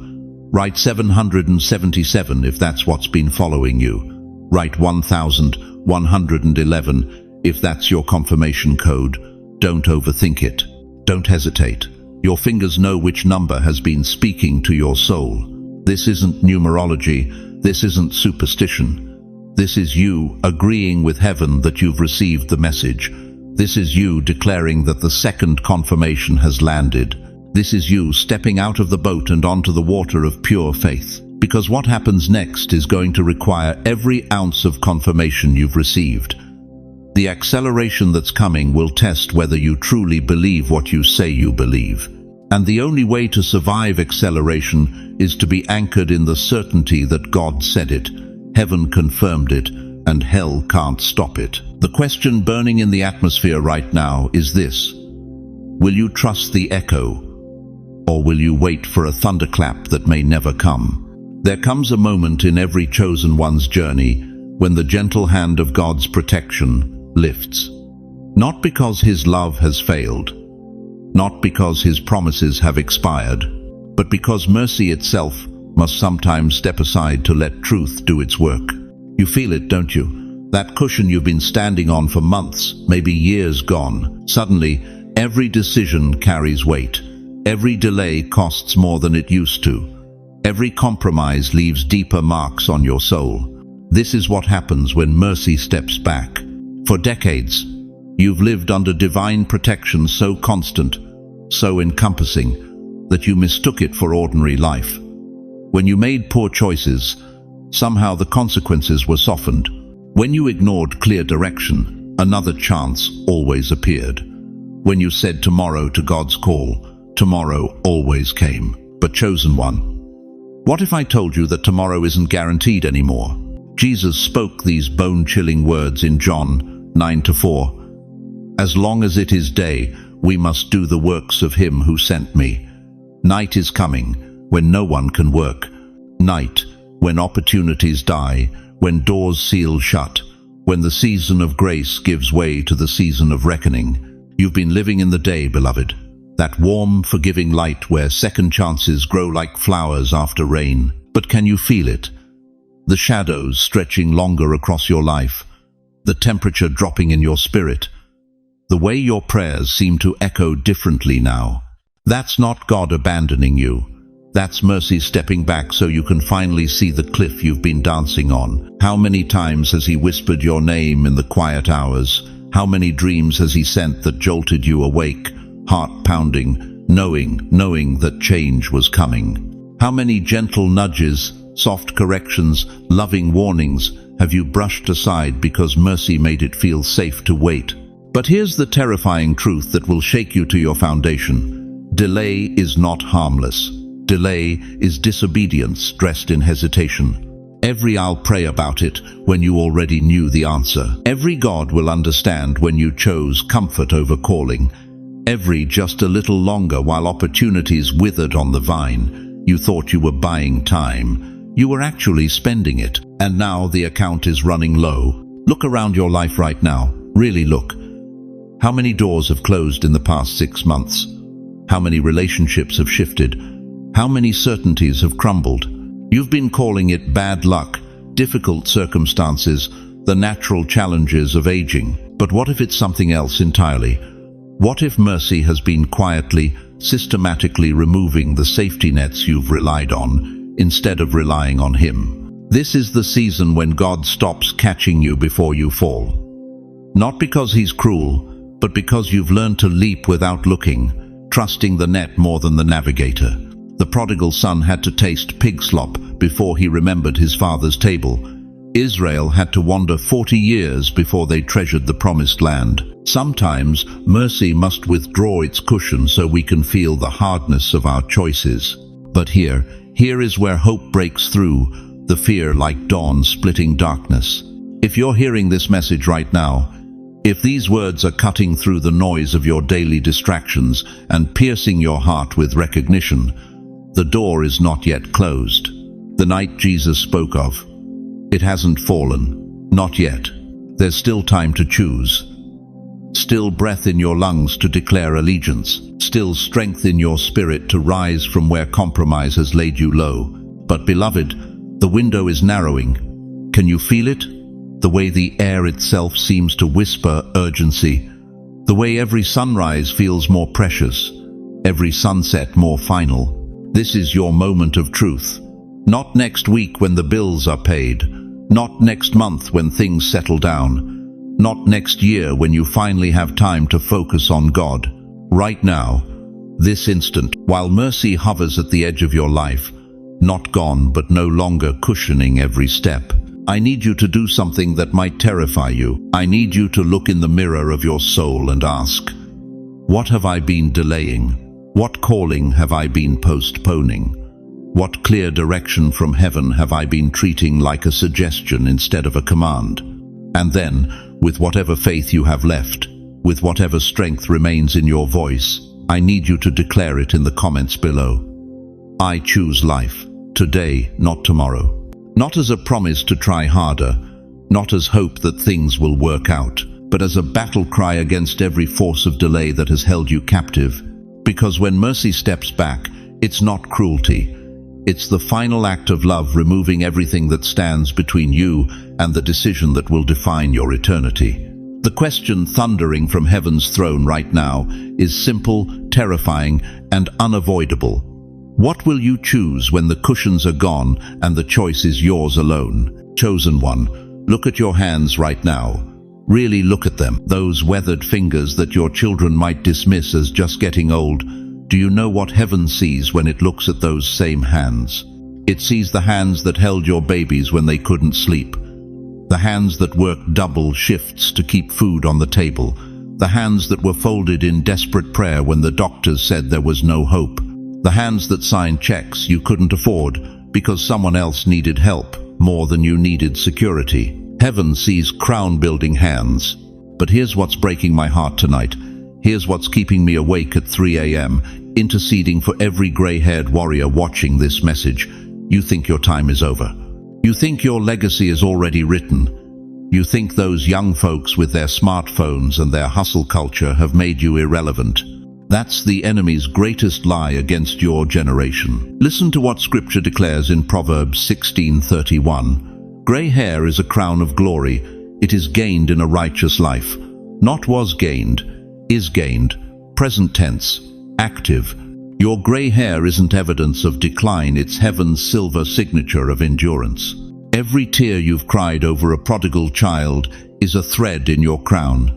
Write 777 if that's what's been following you. Write 1111 if that's your confirmation code. Don't overthink it. Don't hesitate. Your fingers know which number has been speaking to your soul. This isn't numerology. This isn't superstition. This is you agreeing with heaven that you've received the message. This is you declaring that the second confirmation has landed. This is you stepping out of the boat and onto the water of pure faith. Because what happens next is going to require every ounce of confirmation you've received. The acceleration that's coming will test whether you truly believe what you say you believe. And the only way to survive acceleration is to be anchored in the certainty that God said it, heaven confirmed it, and hell can't stop it. The question burning in the atmosphere right now is this: will you trust the echo, or will you wait for a thunderclap that may never come? There comes a moment in every chosen one's journey when the gentle hand of God's protection lifts. Not because his love has failed, not because his promises have expired, but because mercy itself must sometimes step aside to let truth do its work. You feel it, don't you? That cushion you've been standing on for months, maybe years gone. Suddenly, every decision carries weight. Every delay costs more than it used to. Every compromise leaves deeper marks on your soul. This is what happens when mercy steps back. For decades, you've lived under divine protection so constant, so encompassing, that you mistook it for ordinary life. When you made poor choices, somehow the consequences were softened. When you ignored clear direction, another chance always appeared. When you said tomorrow to God's call, tomorrow always came. But chosen one, what if I told you that tomorrow isn't guaranteed anymore? Jesus spoke these bone-chilling words in John 9-4. As long as it is day, We must do the works of him who sent me. Night is coming, when no one can work. Night, when opportunities die, when doors seal shut, when the season of grace gives way to the season of reckoning. You've been living in the day, beloved. That warm, forgiving light where second chances grow like flowers after rain. But can you feel it? The shadows stretching longer across your life. The temperature dropping in your spirit. The way your prayers seem to echo differently now. That's not God abandoning you. That's mercy stepping back so you can finally see the cliff you've been dancing on. How many times has he whispered your name in the quiet hours? How many dreams has he sent that jolted you awake, heart pounding, knowing that change was coming? How many gentle nudges, soft corrections, loving warnings have you brushed aside because mercy made it feel safe to wait? But here's the terrifying truth that will shake you to your foundation. Delay is not harmless. Delay is disobedience dressed in hesitation. Every I'll pray about it when you already knew the answer. Every God will understand when you chose comfort over calling. Every just a little longer while opportunities withered on the vine. You thought you were buying time. You were actually spending it. And now the account is running low. Look around your life right now. Really look. How many doors have closed in the past 6 months? How many relationships have shifted? How many certainties have crumbled? You've been calling it bad luck, difficult circumstances, the natural challenges of aging. But what if it's something else entirely? What if mercy has been quietly, systematically removing the safety nets you've relied on, instead of relying on him? This is the season when God stops catching you before you fall. Not because he's cruel, but because you've learned to leap without looking, trusting the net more than the navigator. The prodigal son had to taste pig slop before he remembered his father's table. Israel had to wander 40 years before they treasured the promised land. Sometimes mercy must withdraw its cushion so we can feel the hardness of our choices. But here is where hope breaks through, the fear like dawn splitting darkness. If you're hearing this message right now, if these words are cutting through the noise of your daily distractions and piercing your heart with recognition, the door is not yet closed. The night Jesus spoke of, it hasn't fallen, not yet. There's still time to choose. Still breath in your lungs to declare allegiance. Still strength in your spirit to rise from where compromise has laid you low. But beloved, the window is narrowing. Can you feel it? The way the air itself seems to whisper urgency. The way every sunrise feels more precious. Every sunset more final. This is your moment of truth. Not next week when the bills are paid. Not next month when things settle down. Not next year when you finally have time to focus on God. Right now, this instant, while mercy hovers at the edge of your life, not gone but no longer cushioning every step, I need you to do something that might terrify you. I need you to look in the mirror of your soul and ask, what have I been delaying? What calling have I been postponing? What clear direction from heaven have I been treating like a suggestion instead of a command? And then, with whatever faith you have left, with whatever strength remains in your voice, I need you to declare it in the comments below. I choose life, today, not tomorrow. Not as a promise to try harder, not as hope that things will work out, but as a battle cry against every force of delay that has held you captive. Because when mercy steps back, it's not cruelty. It's the final act of love, removing everything that stands between you and the decision that will define your eternity. The question thundering from heaven's throne right now is simple, terrifying, and unavoidable. What will you choose when the cushions are gone and the choice is yours alone? Chosen one, look at your hands right now. Really look at them, those weathered fingers that your children might dismiss as just getting old. Do you know what heaven sees when it looks at those same hands? It sees the hands that held your babies when they couldn't sleep. The hands that worked double shifts to keep food on the table. The hands that were folded in desperate prayer when the doctors said there was no hope. The hands that signed checks you couldn't afford because someone else needed help more than you needed security. Heaven sees crown-building hands. But here's what's breaking my heart tonight. Here's what's keeping me awake at 3 a.m., interceding for every gray-haired warrior watching this message. You think your time is over. You think your legacy is already written. You think those young folks with their smartphones and their hustle culture have made you irrelevant. That's the enemy's greatest lie against your generation. Listen to what Scripture declares in Proverbs 16:31. Gray hair is a crown of glory. It is gained in a righteous life. Not was gained, is gained. Present tense. Active. Your gray hair isn't evidence of decline, it's heaven's silver signature of endurance. Every tear you've cried over a prodigal child is a thread in your crown.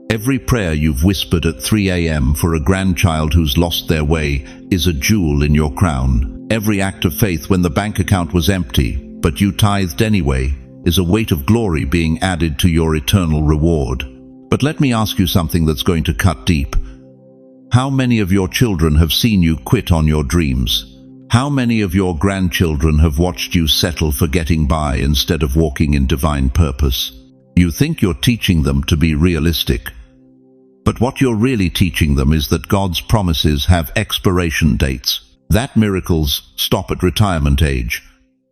Every prayer you've whispered at 3 a.m. for a grandchild who's lost their way is a jewel in your crown. Every act of faith when the bank account was empty, but you tithed anyway, is a weight of glory being added to your eternal reward. But let me ask you something that's going to cut deep. How many of your children have seen you quit on your dreams? How many of your grandchildren have watched you settle for getting by instead of walking in divine purpose? You think you're teaching them to be realistic. But what you're really teaching them is that God's promises have expiration dates, that miracles stop at retirement age,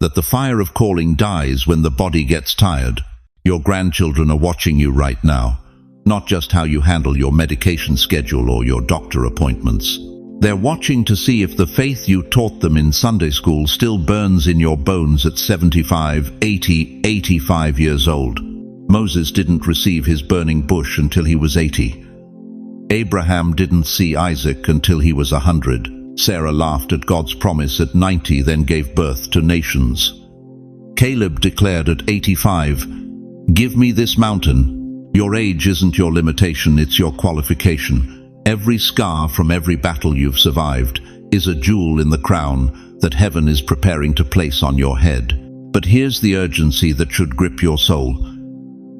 that the fire of calling dies when the body gets tired. Your grandchildren are watching you right now. Not just how you handle your medication schedule or your doctor appointments. They're watching to see if the faith you taught them in Sunday school still burns in your bones at 75, 80, 85 years old. Moses didn't receive his burning bush until he was 80. Abraham didn't see Isaac until he was 100. Sarah laughed at God's promise at 90, then gave birth to nations. Caleb declared at 85, "Give me this mountain." Your age isn't your limitation, it's your qualification. Every scar from every battle you've survived is a jewel in the crown that heaven is preparing to place on your head. But here's the urgency that should grip your soul.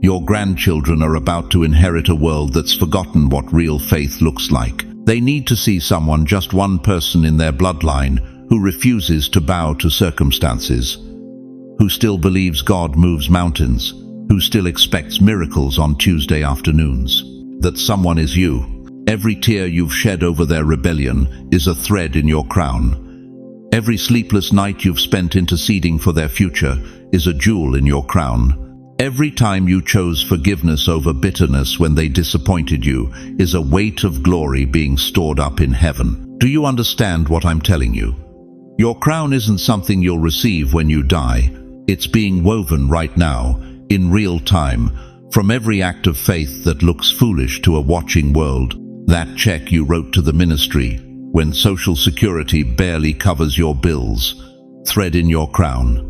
Your grandchildren are about to inherit a world that's forgotten what real faith looks like. They need to see someone, just one person in their bloodline, who refuses to bow to circumstances, who still believes God moves mountains, who still expects miracles on Tuesday afternoons. That someone is you. Every tear you've shed over their rebellion is a thread in your crown. Every sleepless night you've spent interceding for their future is a jewel in your crown. Every time you chose forgiveness over bitterness when they disappointed you is a weight of glory being stored up in heaven. Do you understand what I'm telling you? Your crown isn't something you'll receive when you die. It's being woven right now, in real time, from every act of faith that looks foolish to a watching world. That check you wrote to the ministry when Social Security barely covers your bills, thread in your crown.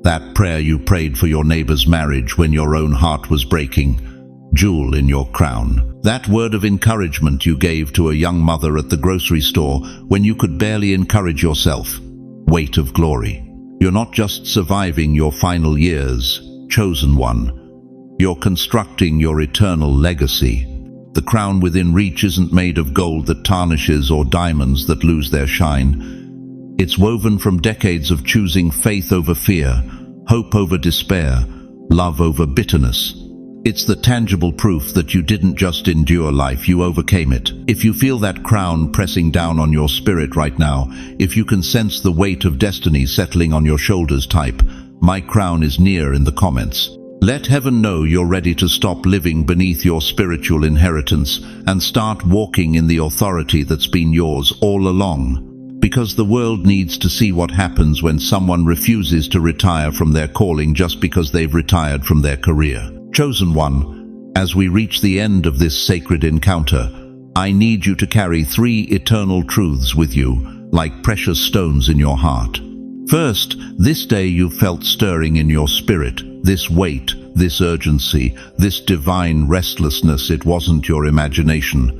That prayer you prayed for your neighbor's marriage when your own heart was breaking, jewel in your crown. That word of encouragement you gave to a young mother at the grocery store when you could barely encourage yourself, weight of glory. You're not just surviving your final years, chosen one. You're constructing your eternal legacy. The crown within reach isn't made of gold that tarnishes or diamonds that lose their shine. It's woven from decades of choosing faith over fear, hope over despair, love over bitterness. It's the tangible proof that you didn't just endure life, you overcame it. If you feel that crown pressing down on your spirit right now, if you can sense the weight of destiny settling on your shoulders, type, "My crown is near" in the comments. Let heaven know you're ready to stop living beneath your spiritual inheritance and start walking in the authority that's been yours all along. Because the world needs to see what happens when someone refuses to retire from their calling just because they've retired from their career. Chosen one, as we reach the end of this sacred encounter, I need you to carry 3 eternal truths with you, like precious stones in your heart. First, this day you felt stirring in your spirit, this weight, this urgency, this divine restlessness. It wasn't your imagination.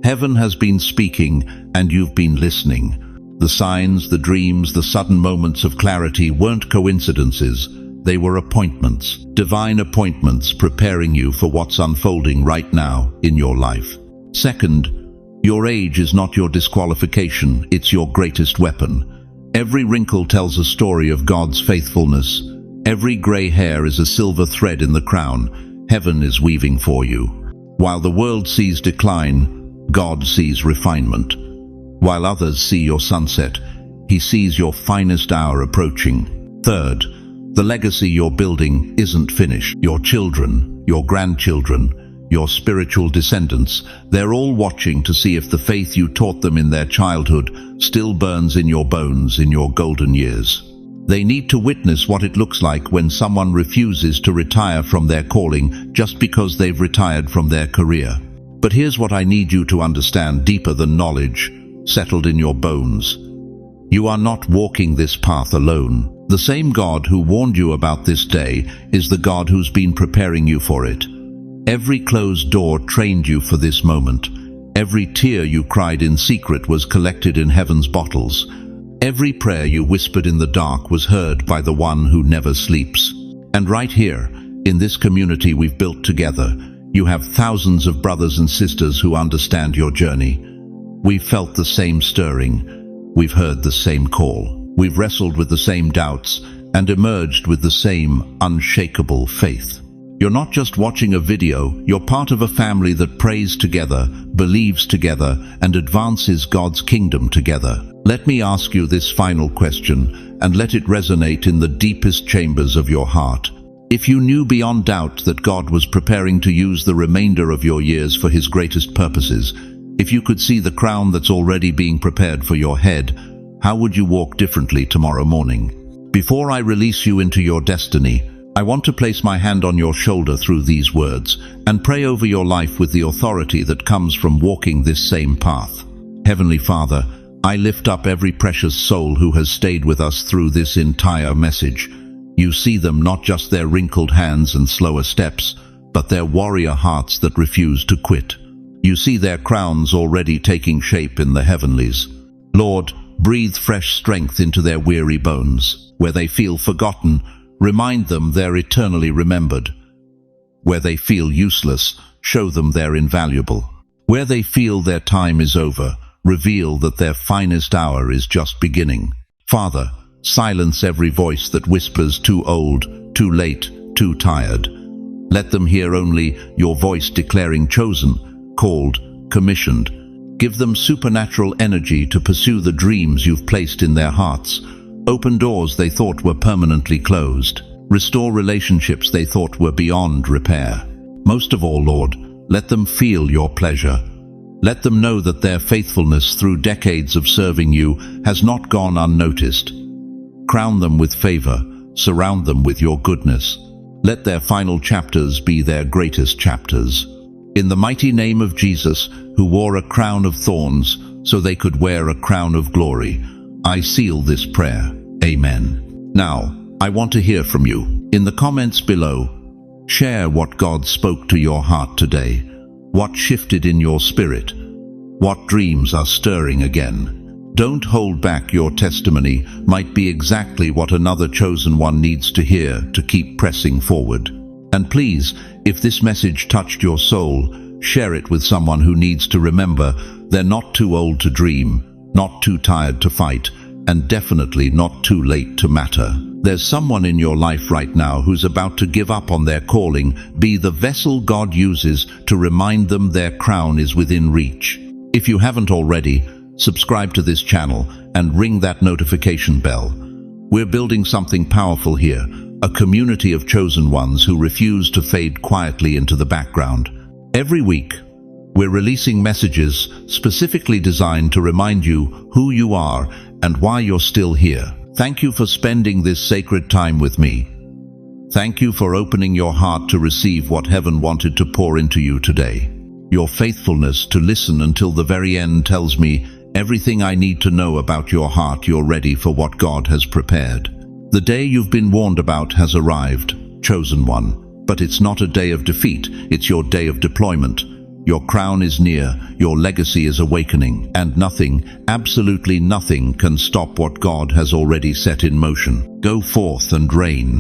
Heaven has been speaking, and you've been listening. The signs, the dreams, the sudden moments of clarity weren't coincidences. They were appointments, divine appointments preparing you for what's unfolding right now in your life. Second, your age is not your disqualification, it's your greatest weapon. Every wrinkle tells a story of God's faithfulness. Every gray hair is a silver thread in the crown heaven is weaving for you. While the world sees decline, God sees refinement. While others see your sunset, He sees your finest hour approaching. Third, the legacy you're building isn't finished. Your children, your grandchildren, your spiritual descendants, they're all watching to see if the faith you taught them in their childhood still burns in your bones in your golden years. They need to witness what it looks like when someone refuses to retire from their calling just because they've retired from their career. But here's what I need you to understand deeper than knowledge, settled in your bones. You are not walking this path alone. The same God who warned you about this day is the God who's been preparing you for it. Every closed door trained you for this moment. Every tear you cried in secret was collected in heaven's bottles. Every prayer you whispered in the dark was heard by the one who never sleeps. And right here, in this community we've built together, you have thousands of brothers and sisters who understand your journey. We've felt the same stirring. We've heard the same call. We've wrestled with the same doubts and emerged with the same unshakable faith. You're not just watching a video, you're part of a family that prays together, believes together, and advances God's kingdom together. Let me ask you this final question, and let it resonate in the deepest chambers of your heart. If you knew beyond doubt that God was preparing to use the remainder of your years for His greatest purposes, if you could see the crown that's already being prepared for your head, how would you walk differently tomorrow morning? Before I release you into your destiny, I want to place my hand on your shoulder through these words and pray over your life with the authority that comes from walking this same path. Heavenly Father, I lift up every precious soul who has stayed with us through this entire message. You see them, not just their wrinkled hands and slower steps, but their warrior hearts that refuse to quit. You see their crowns already taking shape in the heavenlies. Lord, breathe fresh strength into their weary bones. Where they feel forgotten, remind them they're eternally remembered. Where they feel useless, show them they're invaluable. Where they feel their time is over, reveal that their finest hour is just beginning. Father, silence every voice that whispers too old, too late, too tired. Let them hear only your voice declaring chosen, called, commissioned. Give them supernatural energy to pursue the dreams you've placed in their hearts. Open doors they thought were permanently closed. Restore relationships they thought were beyond repair. Most of all, Lord, let them feel your pleasure. Let them know that their faithfulness through decades of serving you has not gone unnoticed. Crown them with favor, surround them with your goodness. Let their final chapters be their greatest chapters. In the mighty name of Jesus, who wore a crown of thorns so they could wear a crown of glory, I seal this prayer. Amen. Now, I want to hear from you. In the comments below, share what God spoke to your heart today. What shifted in your spirit? What dreams are stirring again? Don't hold back. Your testimony might be exactly what another chosen one needs to hear to keep pressing forward. And please, if this message touched your soul, share it with someone who needs to remember they're not too old to dream, not too tired to fight, and definitely not too late to matter. There's someone in your life right now who's about to give up on their calling. Be the vessel God uses to remind them their crown is within reach. If you haven't already, subscribe to this channel and ring that notification bell. We're building something powerful here, a community of chosen ones who refuse to fade quietly into the background. Every week, we're releasing messages specifically designed to remind you who you are and why you're still here. Thank you for spending this sacred time with me. Thank you for opening your heart to receive what heaven wanted to pour into you today. Your faithfulness to listen until the very end tells me everything I need to know about your heart. You're ready for what God has prepared. The day you've been warned about has arrived, chosen one. But it's not a day of defeat, it's your day of deployment. Your crown is near, your legacy is awakening, and nothing, absolutely nothing, can stop what God has already set in motion. Go forth and reign.